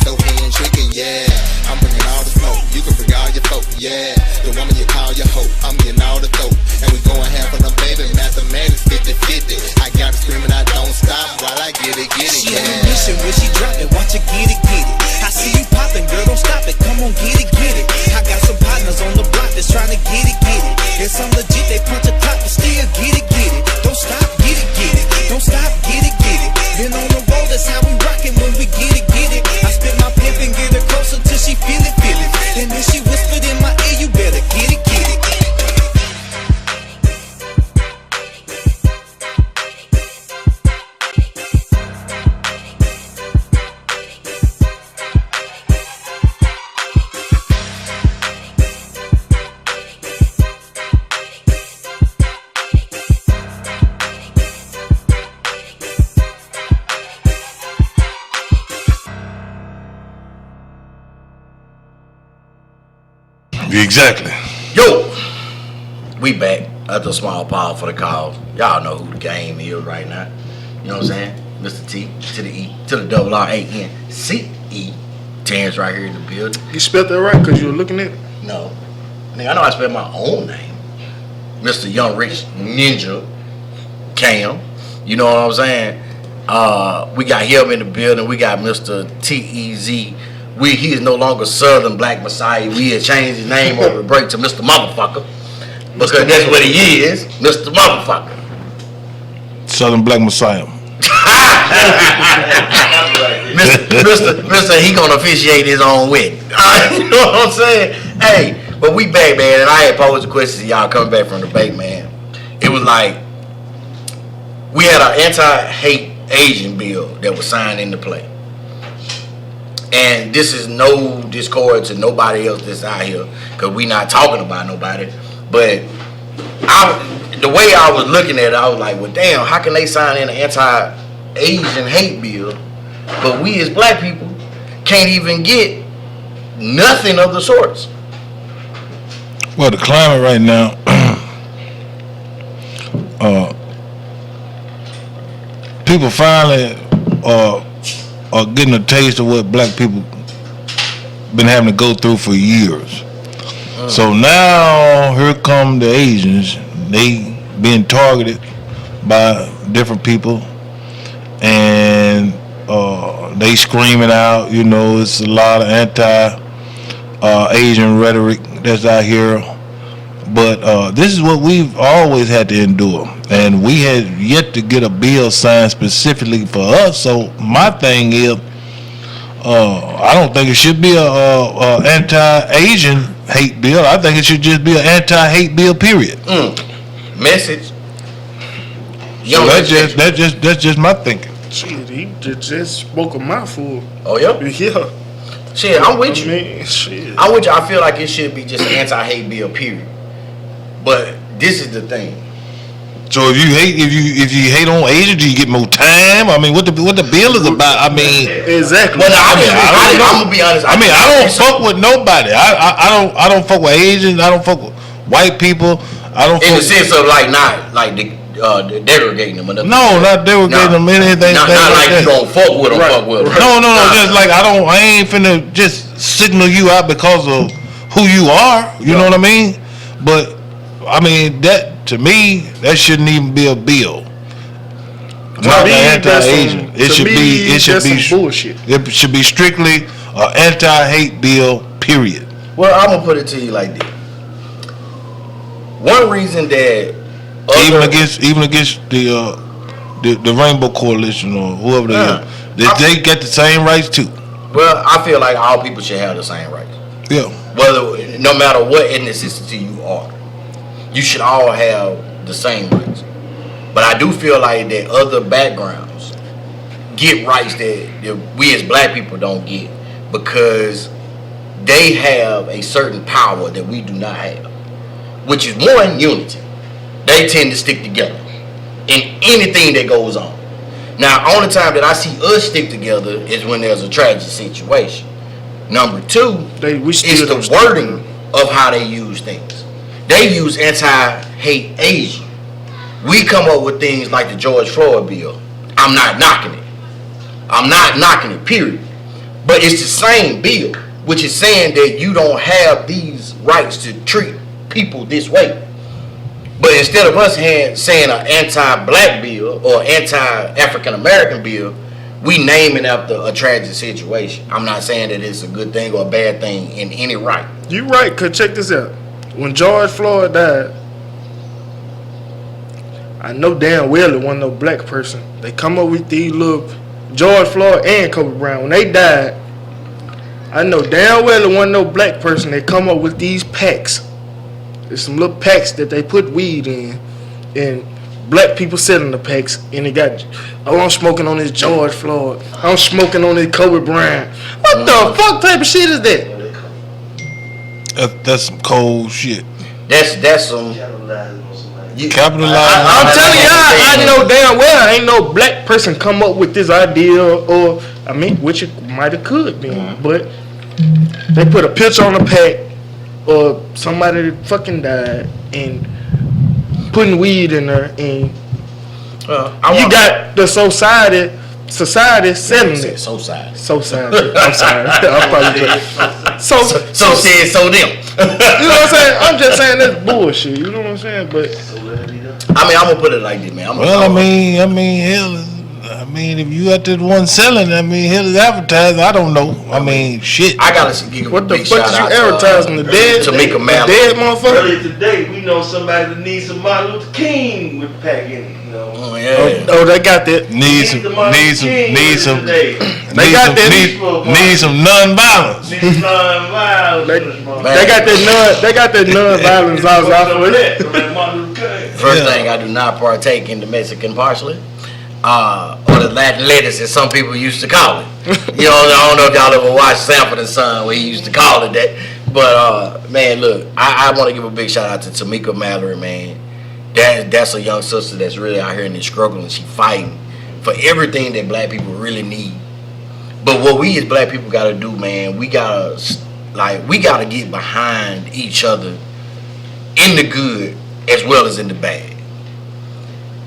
so he ain't tricking, yeah. I'm bringing all the smoke, you can bring all your folk, yeah. The woman you call your hoe, I'm getting all the dope. And we going half on them, baby, mathematics 50-50. I got it screaming, I don't stop while I get it, yeah. She on a mission, when she drop it, watch her get it, get it. I see you popping, girl, don't stop it, come on, get it, get it. I got some partners on the block that's trying to get it, get it. It's some legit, they punch a clock, but still get it, get it. Don't stop, get it, get it. Don't stop, get it, get it. Been on the road, that's how we rockin' when we get it, get it. I spit my pimp and get her close Exactly. Yo, we back after a small pause for the call. Y'all know who the game is right now. You know what I'm saying? Mr. T to the E to the double R-A-N-C-E. Terrence right here in the building. You spelled that right because you were looking at it? No. Nigga, I know I spelled my own name. Mr. Young Rich Ninja Cam. You know what I'm saying? We got him in the building. We got Mr. T-E-Z. He is no longer Southern Black Messiah. We had changed his name over the break to Mr. Motherfucker. Because that's what he is. Mr. Motherfucker. Southern Black Messiah. Mr. He gonna officiate his own wedding. You know what I'm saying? Hey, but we back, man, and I had posed the questions to y'all coming back from the debate, man. It was like we had an anti-hate Asian bill that was signed into play. And this is no discord to nobody else that's out here, because we not talking about nobody. But the way I was looking at it, I was like, well, damn, how can they sign in an anti-Asian hate bill, but we as black people can't even get nothing of the sorts? Well, the climate right now, people finally are getting a taste of what black people been having to go through for years. So now here come the Asians. They being targeted by different people, and they screaming out. You know, it's a lot of anti-Asian rhetoric that's out here. But this is what we've always had to endure, and we had yet to get a bill signed specifically for us. So my thing is, I don't think it should be a anti-Asian hate bill. I think it should just be an anti-hate bill, period. Message. So that's just my thinking. Shit, he just spoke a mouthful. Oh yeah? Yeah. Shit, I'm with you. Man, shit. I'm with you. I feel like it should be just an anti-hate bill, period. But this is the thing. So if you hate on Asians, do you get more time? I mean, what the bill is about? I mean, exactly. Well, I'm gonna be honest. I don't fuck with nobody. I don't fuck with Asians. I don't fuck with white people. I don't. In the sense of like not like degrading them or nothing. No, not degrading them. Anything. Not like you don't fuck with them. Fuck with them. No. Just like I ain't finna just signal you out because of who you are. You know what I mean? But I mean that. To me, that shouldn't even be a bill. Not anti-Asian. It should be bullshit. It should be strictly an anti-hate bill, period. Well, I'm gonna put it to you like this. One reason that even against the Rainbow Coalition or whoever they are, they get the same rights too. Well, I feel like all people should have the same rights. Yeah. Whether no matter what ethnicity you are. You should all have the same rights. But I do feel like that other backgrounds get rights that we as black people don't get because they have a certain power that we do not have, which is one, unity. They tend to stick together in anything that goes on. Now, only time that I see us stick together is when there's a tragic situation. Number two, is the wording of how they use things. They use anti-hate Asian. We come up with things like the George Floyd bill. I'm not knocking it, period. But it's the same bill, which is saying that you don't have these rights to treat people this way. But instead of us saying an anti-black bill or anti-African American bill, we name it after a tragic situation. I'm not saying that it's a good thing or a bad thing in any right. You right, cause check this out. When George Floyd died, I know damn well it wasn't no black person. They come up with these little George Floyd and Kobe Bryant. When they died, I know damn well it wasn't no black person. They come up with these packs. There's some little packs that they put weed in, and black people sit in the packs, and they got, oh, I'm smoking on this George Floyd. I'm smoking on this Kobe Bryant. What the fuck type of shit is that? That's some cold shit. That's some capitalizing. I'm telling y'all, I know damn well ain't no black person come up with this idea, or which it might have could be, but they put a picture on the pack or somebody that fucking died and putting weed in there, and you got the society selling it. Society. I'm sorry. I'm probably so said so them. You know what I'm saying? I'm just saying that's bullshit. You know what I'm saying? But I mean, I'm gonna put it like this, man. I mean, hell. I mean, if you got this one selling, I mean, hell is advertising. I don't know. I mean, shit. I gotta give what a the big fuck shout is you out advertising? The dead? Tamika Mallory. Dead motherfucker? Earlier today, we know somebody that needs some Martin Luther King with pack in it. You know. Oh yeah. Oh, they got that. Need some non-violence. They got that non-violence out for First thing, I do not partake in the Mexican parsley. Or the Latin lettuce, as some people used to call it. You know, I don't know if y'all ever watched Sanford and Son where he used to call it that. But man, look, I want to give a big shout out to Tamika Mallory, man. That's a young sister that's really out here in this struggle, and she fighting for everything that black people really need. But what we as black people gotta do, man, we gotta get behind each other in the good as well as in the bad.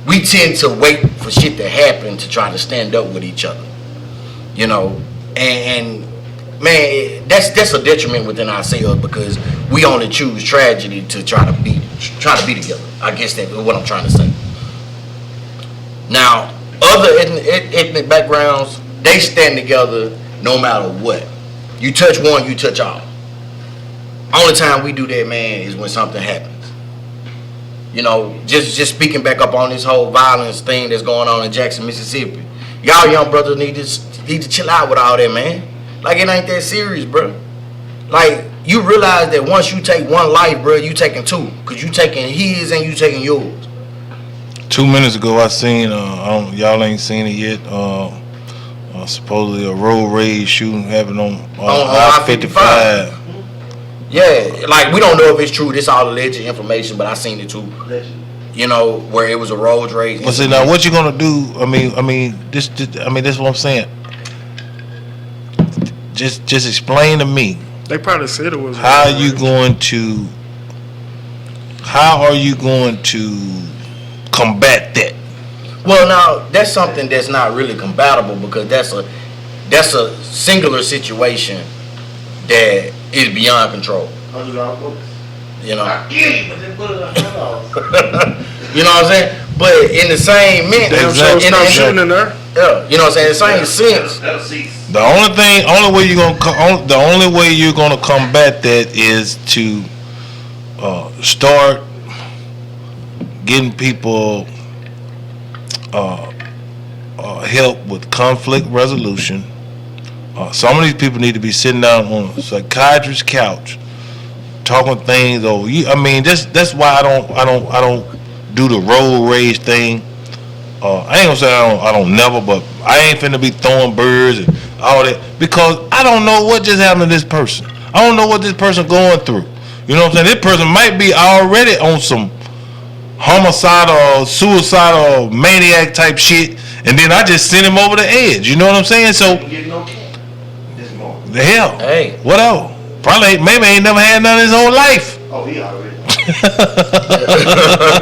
We tend to wait for shit to happen to try to stand up with each other, you know, and man, that's a detriment within ourselves because we only choose tragedy to try to be together. I guess that's what I'm trying to say. Now, other ethnic backgrounds, they stand together no matter what. You touch one, you touch all. Only time we do that, man, is when something happens. You know, just speaking back up on this whole violence thing that's going on in Jackson, Mississippi. Y'all young brothers need to chill out with all that, man. Like, it ain't that serious, bro. Like, you realize that once you take one life, bro, you taking two. Because you taking his and you taking yours. 2 minutes ago, I seen, y'all ain't seen it yet, supposedly a road rage shooting happened on I-55. Yeah, like, we don't know if it's true. This all alleged information, but I seen it too. You know, where it was a road rage. Well, see, now what you gonna do? I mean, this is what I'm saying. Just explain to me. They probably said it was. How are you going to combat that? Well, now that's something that's not really combatable because that's a singular situation that is beyond control. You know. You know what I'm saying? But in the same minute, shooting in there. Yeah, you know what I'm saying? The same sense. The only way you're gonna combat that is to start getting people help with conflict resolution. Some of these people need to be sitting down on a psychiatrist's couch, talking things over. That's why I don't do the road rage thing. I ain't gonna say I don't never, but I ain't finna be throwing birds and all that because I don't know what just happened to this person. I don't know what this person going through. You know what I'm saying? This person might be already on some homicidal, suicidal, maniac type shit, and then I just sent him over the edge. You know what I'm saying? So, the hell, hey, whatever. Probably maybe ain't never had none of his whole life. Oh, he already.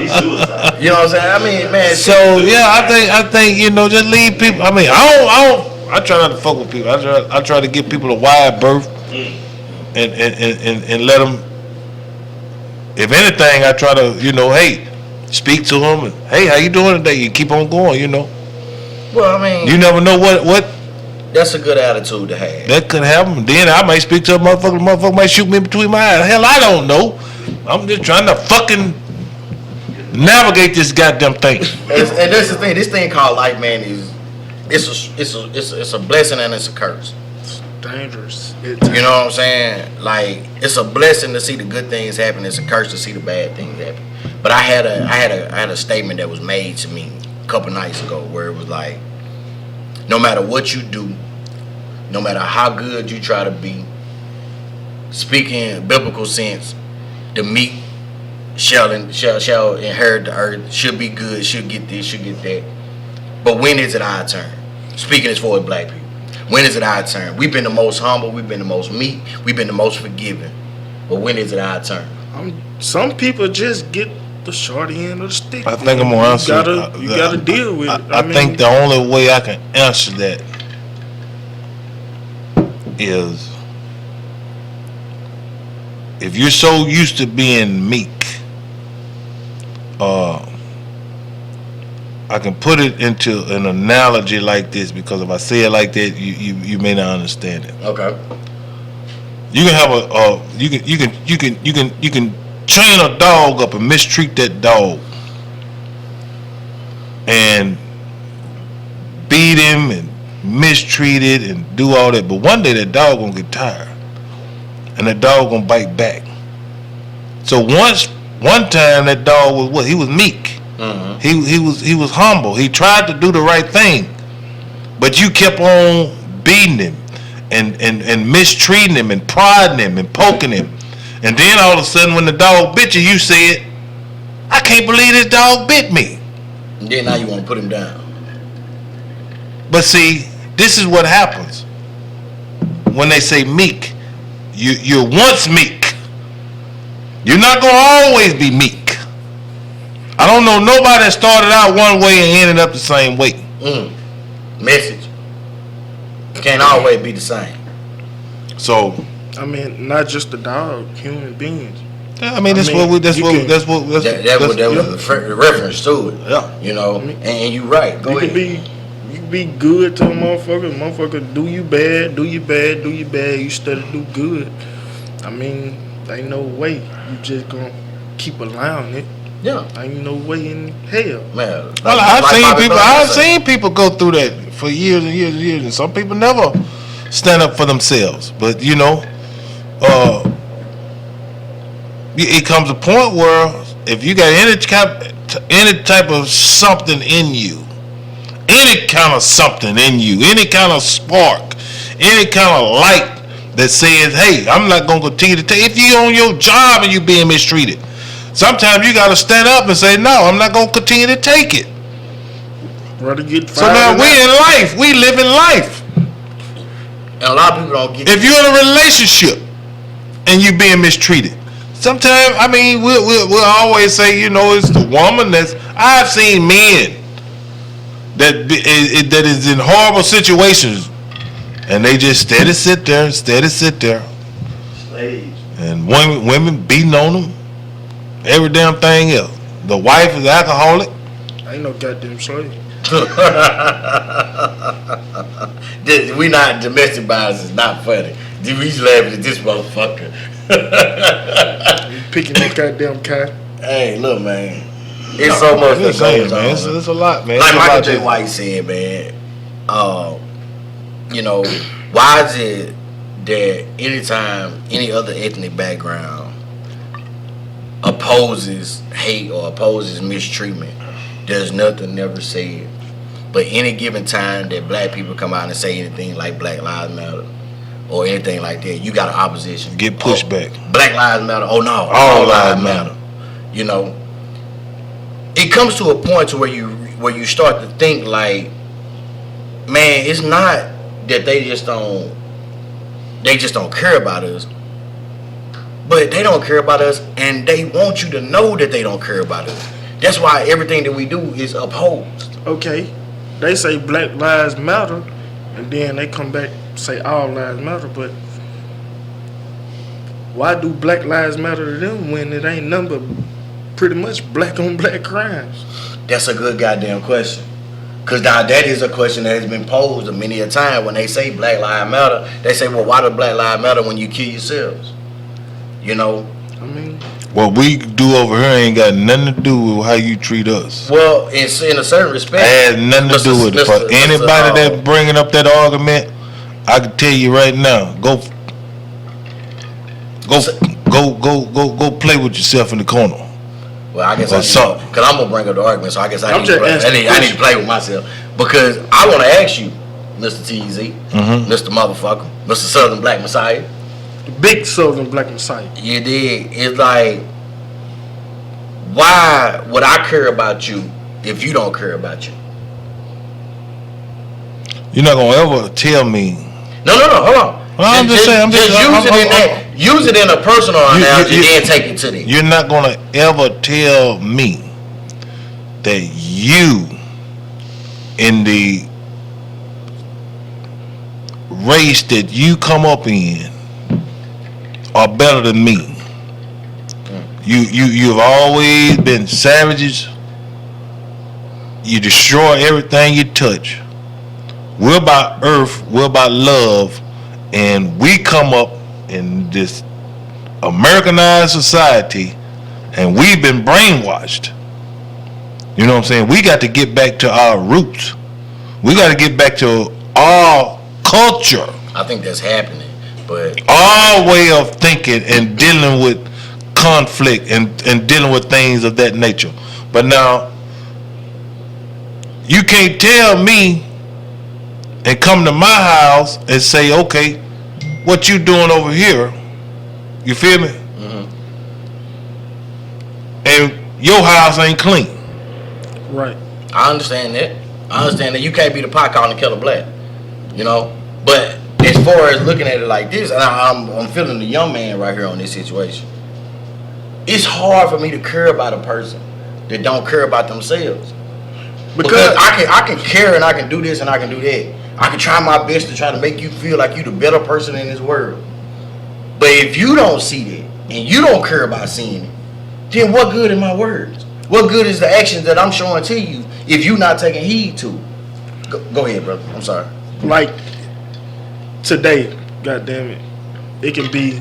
He's suicide. You know what I'm saying? I mean, man. So yeah, I think just leave people. I mean, I try not to fuck with people. I try to give people a wide berth, and let them. If anything, I try to hey, speak to them. And, hey, how you doing today? You keep on going. Well, I mean, you never know what. That's a good attitude to have. That could happen. Then I might speak to a motherfucker. The motherfucker might shoot me between my eyes. Hell, I don't know. I'm just trying to fucking navigate this goddamn thing. And that's the thing. This thing called life, man, it's a blessing and it's a curse. It's dangerous. You know what I'm saying? Like, it's a blessing to see the good things happen. It's a curse to see the bad things happen. But I had a statement that was made to me a couple nights ago where it was like, no matter what you do, no matter how good you try to be, speaking biblical sense, the meek shall inherit the earth, should be good, should get this, should get that. But when is it our turn? Speaking as far as black people, when is it our turn? We've been the most humble, we've been the most meek, we've been the most forgiving. But when is it our turn? Some people just get the short end of the stick. I think I'm gonna answer. You gotta deal with it. I think the only way I can answer that is if you're so used to being meek. I can put it into an analogy like this because if I say it like that, you may not understand it. Okay. You can have you can train a dog up and mistreat that dog and beat him and mistreat it and do all that, but one day that dog gonna get tired and that dog gonna bite back. So one time that dog was what? He was meek. Mm-hmm. He was humble. He tried to do the right thing, but you kept on beating him and mistreating him and prodding him and poking him. And then all of a sudden when the dog bit you, you said, I can't believe this dog bit me. And then now you want to put him down. But see, this is what happens when they say meek. You're once meek. You're not going to always be meek. I don't know nobody that started out one way and ended up the same way. Message. Can't always be the same. So I mean, not just the dog, human beings. I mean, that's what the reference to it. Yeah. You know, and you right. Go ahead. You can be good to a motherfucker. Motherfucker do you bad. You steady do good. I mean, ain't no way you just gonna keep allowing it. Yeah. Ain't no way in hell. Man. Well, I've seen people go through that for years and years and years, and some people never stand up for themselves. But you know, it comes a point where if you got any type of something in you, any kind of something in you, any kind of spark, any kind of light that says, hey, I'm not going to continue to take, if you're on your job and you're being mistreated, sometimes you got to stand up and say, no, I'm not going to continue to take it. Rather get so now we in life, we live in life. And a lot of people don't get if you're in a relationship and you're being mistreated, sometimes, I mean, we'll always say, you know, it's the woman that's, I've seen men that is in horrible situations and they just steady sit there. Slaves. And women beating on them, every damn thing else. The wife is alcoholic. I ain't no goddamn slave. We not domestic violence is not funny. We laughing at this motherfucker. You picking that goddamn cat. Hey, look, man. It's so much that goes on. It's a lot, man. Like Michael J. White said, man, you know, why is it that anytime any other ethnic background opposes hate or opposes mistreatment, there's nothing never said. But any given time that black people come out and say anything like Black Lives Matter or anything like that, you got an opposition. Get pushed back. Black Lives Matter. Oh no, all lives matter. You know, it comes to a point to where you start to think like, man, it's not that they just don't care about us, but they don't care about us, and they want you to know that they don't care about us. That's why everything that we do is opposed. Okay, they say Black Lives Matter, and then they come back and say all lives matter, but why do Black Lives Matter to them when it ain't nothing but pretty much black on black crimes? That's a good goddamn question. Because now that is a question that has been posed many a time. When they say Black Lives Matter, they say, well, why do Black Lives Matter when you kill yourselves? You know? I mean, what we do over here ain't got nothing to do with how you treat us. Well, in a certain respect, it has nothing to do with it. For anybody that's bringing up that argument, I can tell you right now, go play with yourself in the corner. Well, I guess because I'm gonna bring up the argument, so I guess I need to play with myself because I want to ask you, Mr. TZ, Mr. Motherfucker, Mr. Southern Black Messiah, the big Southern Black Messiah. You dig? It's like, why would I care about you if you don't care about you? You're not gonna ever tell me. No, hold on. Well, I'm just saying. use it in a personal analogy, then take it to them. You're not gonna ever tell me that you in the race that you come up in are better than me. You've always been savages. You destroy everything you touch. We're about earth, we're about love, and we come up in this Americanized society and we've been brainwashed. You know what I'm saying? We got to get back to our roots. We got to get back to our culture. I think that's happening, but our way of thinking and dealing with conflict and dealing with things of that nature. But now, you can't tell me and come to my house and say, okay, what you doing over here? You feel me? Mm-hmm. And your house ain't clean. Right. I understand that. I understand that you can't be the pot calling the kettle black. You know? But as far as looking at it like this, and I'm feeling the young man right here on this situation. It's hard for me to care about a person that don't care about themselves. Because I can care and I can do this and I can do that. I can try my best to try to make you feel like you the better person in this world. But if you don't see that and you don't care about seeing it, then what good is my words? What good is the actions that I'm showing to you if you're not taking heed to? Go ahead, brother. I'm sorry. Like today, goddamn it, it can be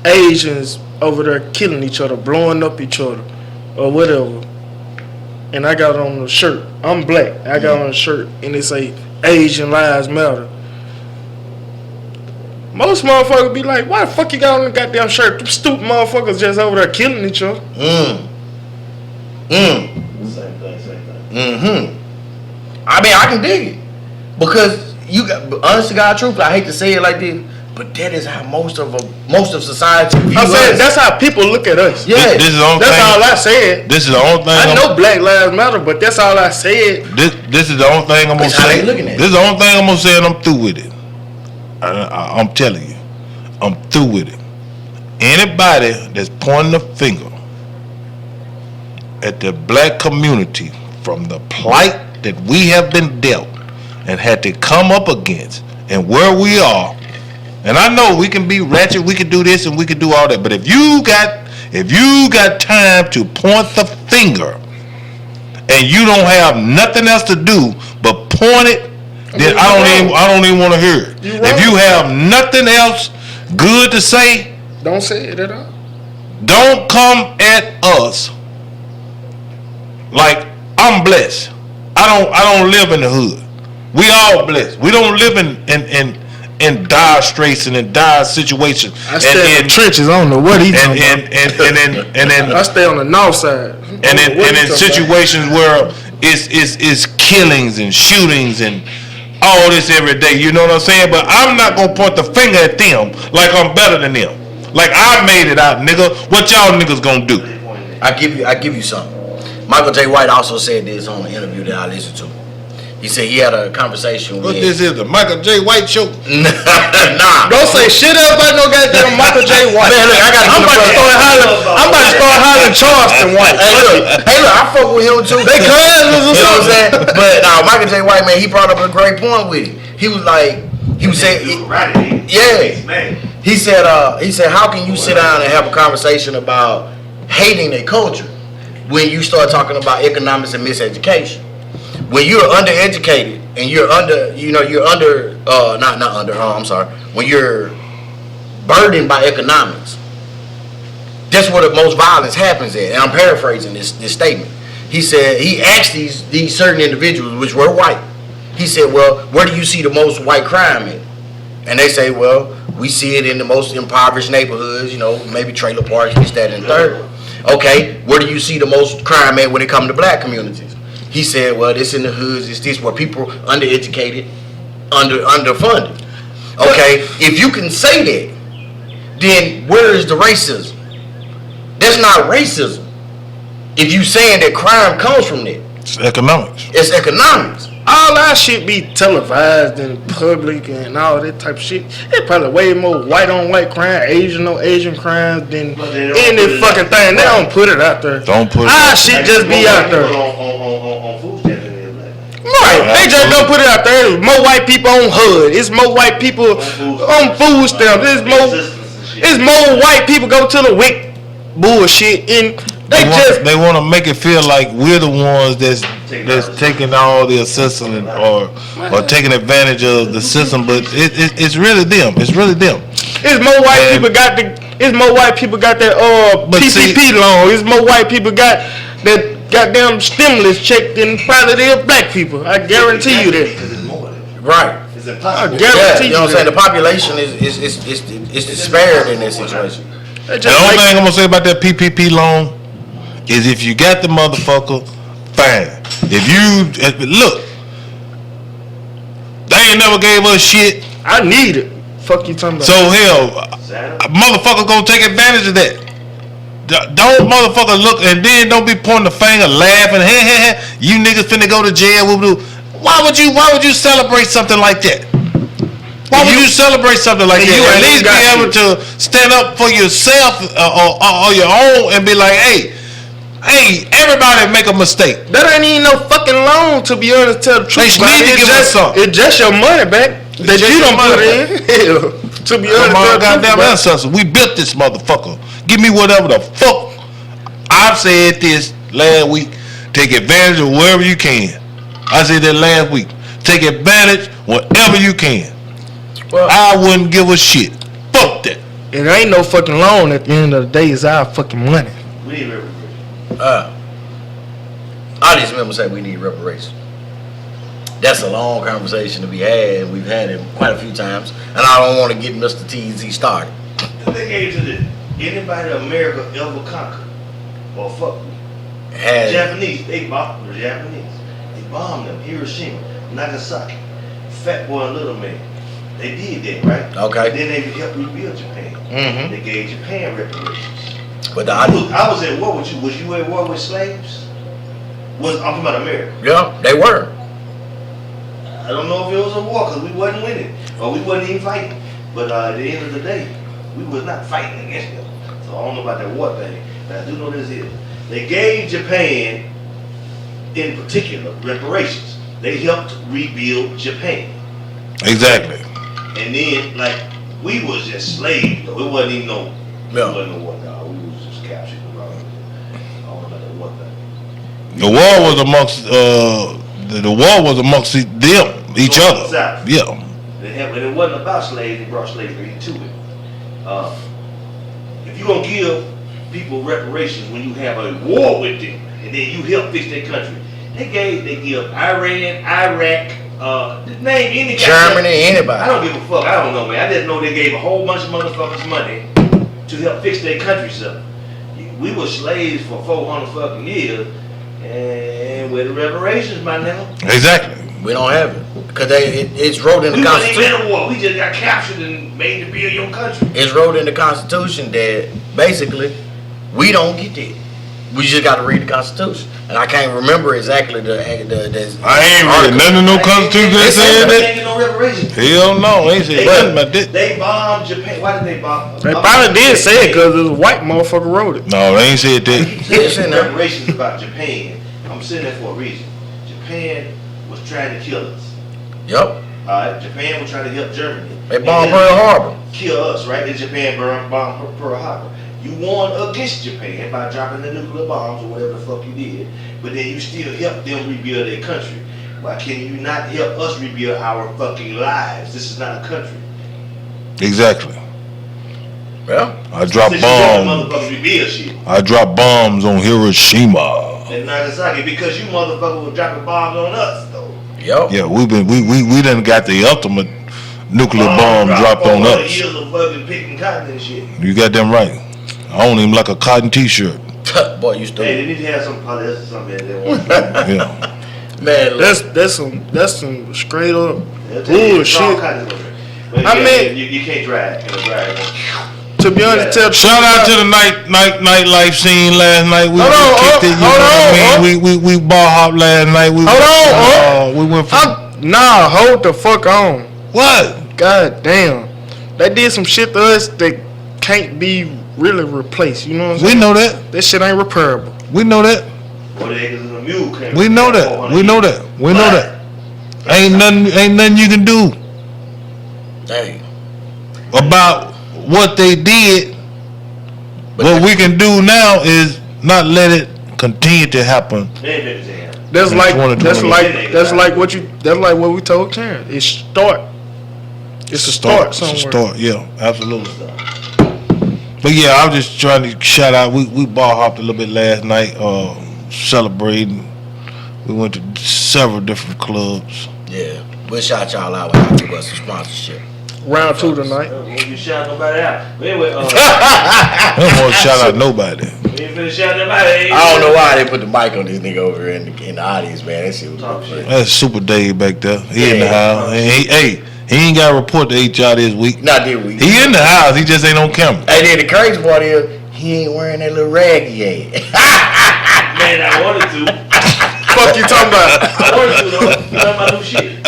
Asians over there killing each other, blowing up each other, or whatever. And I got on a shirt. I'm black. I got on a shirt and it say Asian Lives Matter. Most motherfuckers be like, why the fuck you got on the goddamn shirt? Them stupid motherfuckers just over there killing each other. Same thing. I mean, I can dig it. Because you got, honest to God truth, I hate to say it like this, but that is how most of society views I'm saying us. that's how people look at us. Yeah, this is the only that's thing, all I said. This is the only thing. I know Black Lives Matter, but that's all I said. This is the only thing I'm gonna That's how say. they looking at it. This is the only thing I'm gonna say, and I'm through with it. I'm telling you, I'm through with it. Anybody that's pointing the finger at the black community from the plight that we have been dealt and had to come up against and where we are, and I know we can be ratchet, we can do this and we can do all that, but if you got time to point the finger and you don't have nothing else to do but point it, then I don't even want to hear it. If you have nothing else good to say, Don't say it at all. don't come at us like I'm blessed. I don't live in the hood. We all blessed. We don't live in dire straits and in dire situations. I stay in the trenches. I don't know what he's talking about. and then I stay on the north side. and in situations where it's killings and shootings and all this every day, you know what I'm saying? But I'm not gonna point the finger at them like I'm better than them. Like I made it out, nigga. What y'all niggas gonna do? I give you something. Michael J. White also said this on an interview that I listened to. He said he had a conversation with. What this is, the Michael J. White show? Nah. Don't say shit else about no goddamn Michael J. White. Man, look, I'm about to start hollering Charleston White. Hey, look, I fuck with him too. They cousins or You know what I'm something. saying? But Michael J. White, man, he brought up a great point with it. He was like, saying, he said, how can you sit down and have a conversation about hating their culture when you start talking about economics and miseducation? When you're undereducated and when you're burdened by economics, that's where the most violence happens at. And I'm paraphrasing this statement. He said, he asked these certain individuals, which were white, he said, well, where do you see the most white crime at? And they say, well, we see it in the most impoverished neighborhoods, maybe trailer parks, this, that, and third. Okay, where do you see the most crime at when it comes to black communities? He said, well, this in the hoods, it's this where people undereducated, underfunded. Okay, if you can say that, then where is the racism? That's not racism. If you saying that crime comes from that. It's economics. It's economics. all our shit be televised in public and all that type of shit. It's probably way more white on white crime, Asian on Asian crimes than any fucking thing. They don't put it out there. Don't put it our out shit just be out there. On food stamps and everything. Right, they just don't put it out there. There's more white people on HUD. It's more white people on food stamps. It's more white people go to the WIC bullshit and they want to make it feel like we're the ones that's taking all the assistance or taking advantage of the system, but it's really them. It's really them. It's more white people got the. It's more white people got that PPP loan. It's more white people got that goddamn stimulus check than probably the black people. I guarantee you that. Right. It's impossible. I guarantee you know what I'm saying? The population is disparate in this situation. The only thing I'm gonna say about that PPP loan is if you got the motherfucker, fine. If you look, they ain't never gave us shit. I need it. Fuck you talking about? So hell, a motherfucker gonna take advantage of that. Don't motherfucker look and then don't be pointing the finger, laughing. Hey, you niggas finna go to jail. Why would you celebrate something like that? Why would you celebrate something like that? You at least be able to stand up for yourself or your own and be like, hey, everybody make a mistake. That ain't even no fucking loan, to be honest. Tell the truth. They need to give us something. It's just your money back that you don't put in. Hell, to be honest, my goddamn ancestors, we built this motherfucker. Give me whatever the fuck. I've said this last week. Take advantage of wherever you can. I said that last week. Take advantage wherever you can. Well, I wouldn't give a shit. Fuck that. It ain't no fucking loan at the end of the day. It's our fucking money. We need reparations. All these members say we need reparations. That's a long conversation to be had, and we've had it quite a few times. And I don't want to get Mr. TZ started. The thing is this: anybody America ever conquered or fuck with? Japanese, they bombed the Japanese. They bombed them. Hiroshima, Nagasaki, Fat Boy and Little Man. They did that, right? Okay. And then they helped rebuild Japan. Mm-hmm. They gave Japan reparations. But I was at war with you. Was you at war with slaves? I'm talking about America. Yeah, they were. I don't know if it was a war because we wasn't winning or we wasn't even fighting. But at the end of the day, we was not fighting against them. So I don't know about that war thing. But I do know this is they gave Japan, in particular, reparations. They helped rebuild Japan. Exactly. And then, like, we was just slaves, though. It wasn't even no, it wasn't no war, dog. We was just captured around. I don't know about that war thing. The war was amongst them, each other. South. Yeah. And it wasn't about slaves. They brought slavery into it. If you gonna give people reparations when you have a war with them, and then you help fix their country, they give Iran, Iraq. Name any Germany, anybody. I don't give a fuck. I don't know, man. I just know they gave a whole bunch of motherfuckers money to help fix their country stuff. We were slaves for 400 fucking years, and with the reparations, my nigga. Exactly. We don't have it because it's wrote in the Constitution. We wasn't in a war. We just got captured and made to build your country. It's wrote in the Constitution that basically we don't get that. We just got to read the Constitution, and I can't remember exactly the I ain't read none of no Constitution that said that. No reparations. Hell no, ain't said nothing about that. They bombed Japan. Why did they bomb? They probably did say it because a white motherfucker wrote it. No, they ain't said that. There's reparations about Japan. I'm saying that for a reason. Japan was trying to kill us. Yep. Japan was trying to help Germany. They bombed Pearl Harbor. Kill us, right? And Japan bombed Pearl Harbor. You won against Japan by dropping the nuclear bombs or whatever the fuck you did, but then you still helped them rebuild their country. Why can you not help us rebuild our fucking lives? This is not a country. Exactly. Well, I dropped bombs. I dropped bombs on Hiroshima and Nagasaki because you motherfuckers were dropping bombs on us, though. Yep. Yeah, we done got the ultimate nuclear bomb dropped on us. Years of fucking picking cotton and shit. You got them right. I don't even like a cotton T-shirt. Boy, you stupid. Hey, they need to have some polyester or something in there. Yeah. Man, that's some straight up bullshit. I mean, you can't drive in a dryer. To be honest, shout out to the nightlife scene last night. We kicked it. We ball hopped last night. We went from. Hold the fuck on. What? God damn. They did some shit to us that can't be really replaced. You know what I'm saying? We know that. That shit ain't repairable. We know that. We know that. We know that. We know that. Ain't nothing you can do about what they did. What we can do now is not let it continue to happen. That's like what we told Karen. It's a start somewhere. It's a start, yeah, absolutely. But yeah, I was just trying to shout out. We ball hopped a little bit last night, celebrating. We went to several different clubs. Yeah, we'll shout y'all out when I give us some sponsorship. Round 2 tonight. You shout nobody out. But anyway, I don't want to shout out nobody. I don't know why they put the mic on this nigga over here in the audience, man. That shit was shit. That's Super Dave back there. He in the house. He ain't got to report to HR this week. Not this week. He in the house. He just ain't on camera. Hey, then the crazy part is he ain't wearing that little rag he had. Man, I wanted to. Fuck you talking about? I wanted to though. You know my new shit.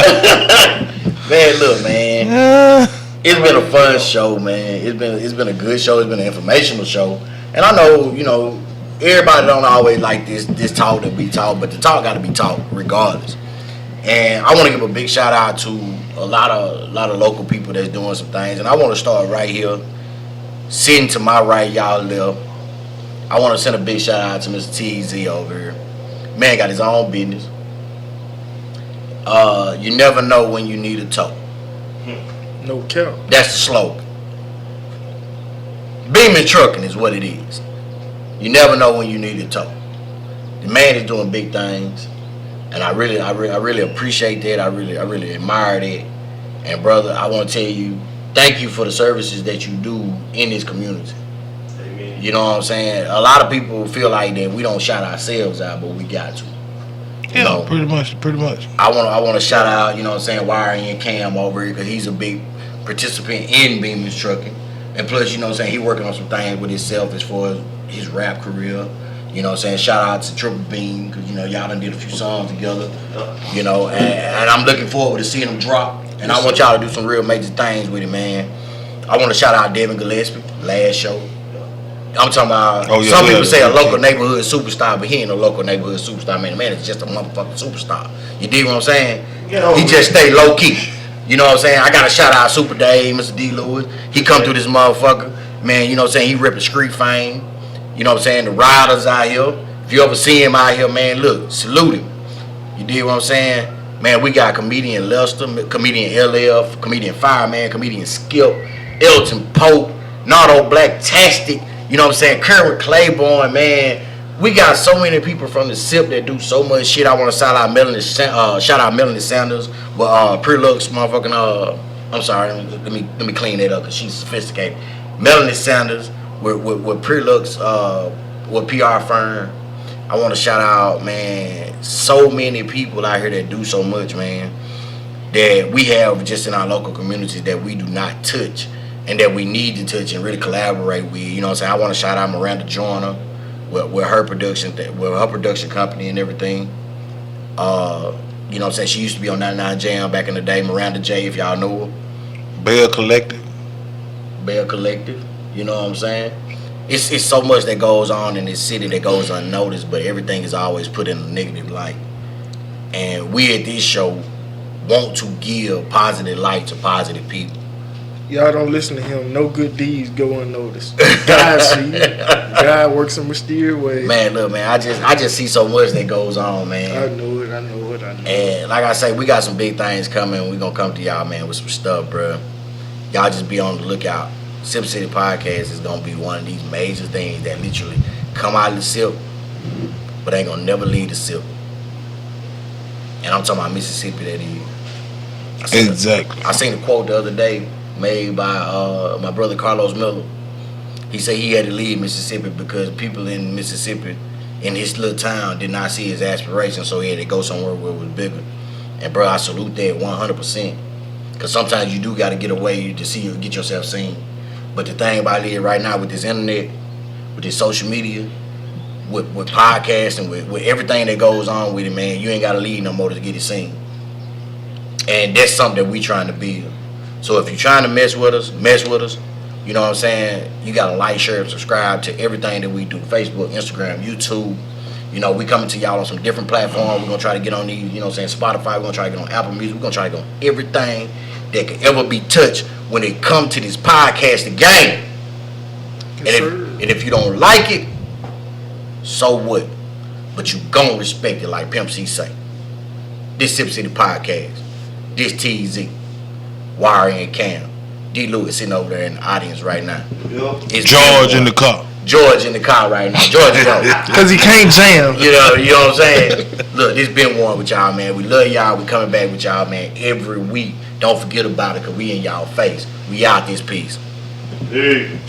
Man, look, man. It's been a fun show, man. It's been a good show. It's been an informational show. And I know, everybody don't always like this talk that we talk, but the talk got to be talked regardless. And I want to give a big shout out to a lot of local people that's doing some things. And I want to start right here, sitting to my right, y'all left. I want to send a big shout out to Mr. TZ over here. Man got his own business. You never know when you need a tow. No cap. That's the slogan. Beaming trucking is what it is. You never know when you need a tow. The man is doing big things, and I really appreciate that. I really admire that. And brother, I want to tell you, thank you for the services that you do in this community. Amen. You know what I'm saying? A lot of people feel like that we don't shout ourselves out, but we got to. Yeah, pretty much. I want to shout out, you know what I'm saying, Wiring and Cam over here, because he's a big participant in Beamer's trucking. And plus, you know what I'm saying, he working on some things with himself as far as his rap career. You know what I'm saying, shout out to Triple Beam, because, y'all done did a few songs together. And I'm looking forward to seeing him drop. And I want y'all to do some real major things with it, man. I want to shout out Devin Gillespie, last show. I'm talking about, some people say a local neighborhood superstar, but he ain't a local neighborhood superstar, man. The man is just a motherfucking superstar. You dig what I'm saying? He just stay low key. You know what I'm saying? I got to shout out Super Dave, Mr. D. Lewis. He come through this motherfucker. Man, you know what I'm saying? He ripping street fame. You know what I'm saying? The riders out here. If you ever see him out here, man, look, salute him. You dig what I'm saying? Man, we got comedian Lester, comedian LF, comedian Fireman, comedian Skip, Elton Pope, Nardo Black Tastic. You know what I'm saying? Kerwin Claiborne, man. We got so many people from the Sipp that do so much shit. I want to shout out Melanie Sanders, but Prelux, motherfucking I'm sorry, let me clean that up because she's sophisticated. Melanie Sanders with Prelux, with PR firm. I want to shout out, man, so many people out here that do so much, man, that we have just in our local communities that we do not touch. And that we need to touch and really collaborate with. You know what I'm saying? I want to shout out Miranda Joyner with her production company and everything. You know what I'm saying? She used to be on 99 Jam back in the day. Miranda J, if y'all know her. Bell Collective. You know what I'm saying? It's so much that goes on in this city that goes unnoticed, but everything is always put in a negative light. And we at this show want to give positive light to positive people. Y'all don't listen to him. No good deeds go unnoticed. God see. God works in mysterious ways. Man, look, man, I just see so much that goes on, man. I know it. And like I say, we got some big things coming. We're gonna come to y'all, man, with some stuff, bro. Y'all just be on the lookout. Sipp City Podcast is gonna be one of these major things that literally come out of the Sipp, but ain't gonna never leave the Sipp. And I'm talking about Mississippi, that is. Exactly. I seen a quote the other day made by my brother Carlos Miller. He said he had to leave Mississippi because people in Mississippi, in his little town, did not see his aspirations, so he had to go somewhere where it was bigger. And bro, I salute that 100%. Because sometimes you do got to get away to see you get yourself seen. But the thing about it is right now with this internet, with this social media, with podcasting, with everything that goes on with it, man, you ain't gotta leave no more to get it seen. And that's something that we trying to build. So if you're trying to mess with us. You know what I'm saying? You gotta like, share, and subscribe to everything that we do. Facebook, Instagram, YouTube. You know, we coming to y'all on some different platforms. We're gonna try to get on these, you know what I'm saying, Spotify. We're gonna try to get on Apple Music. We're gonna try to get on everything that could ever be touched when it come to this podcasting game. And if you don't like it, so what? But you gon' respect it like Pimp C say. This Sipp City Podcast. This TZ. Wire and Cam. D. Lewis sitting over there in the audience right now. It's George in the car. George in the car right now. George, because he can't jam. You know what I'm saying? Look, this been one with y'all, man. We love y'all. We coming back with y'all, man, every week. Don't forget about it, because we in y'all face. We out this piece. Hey.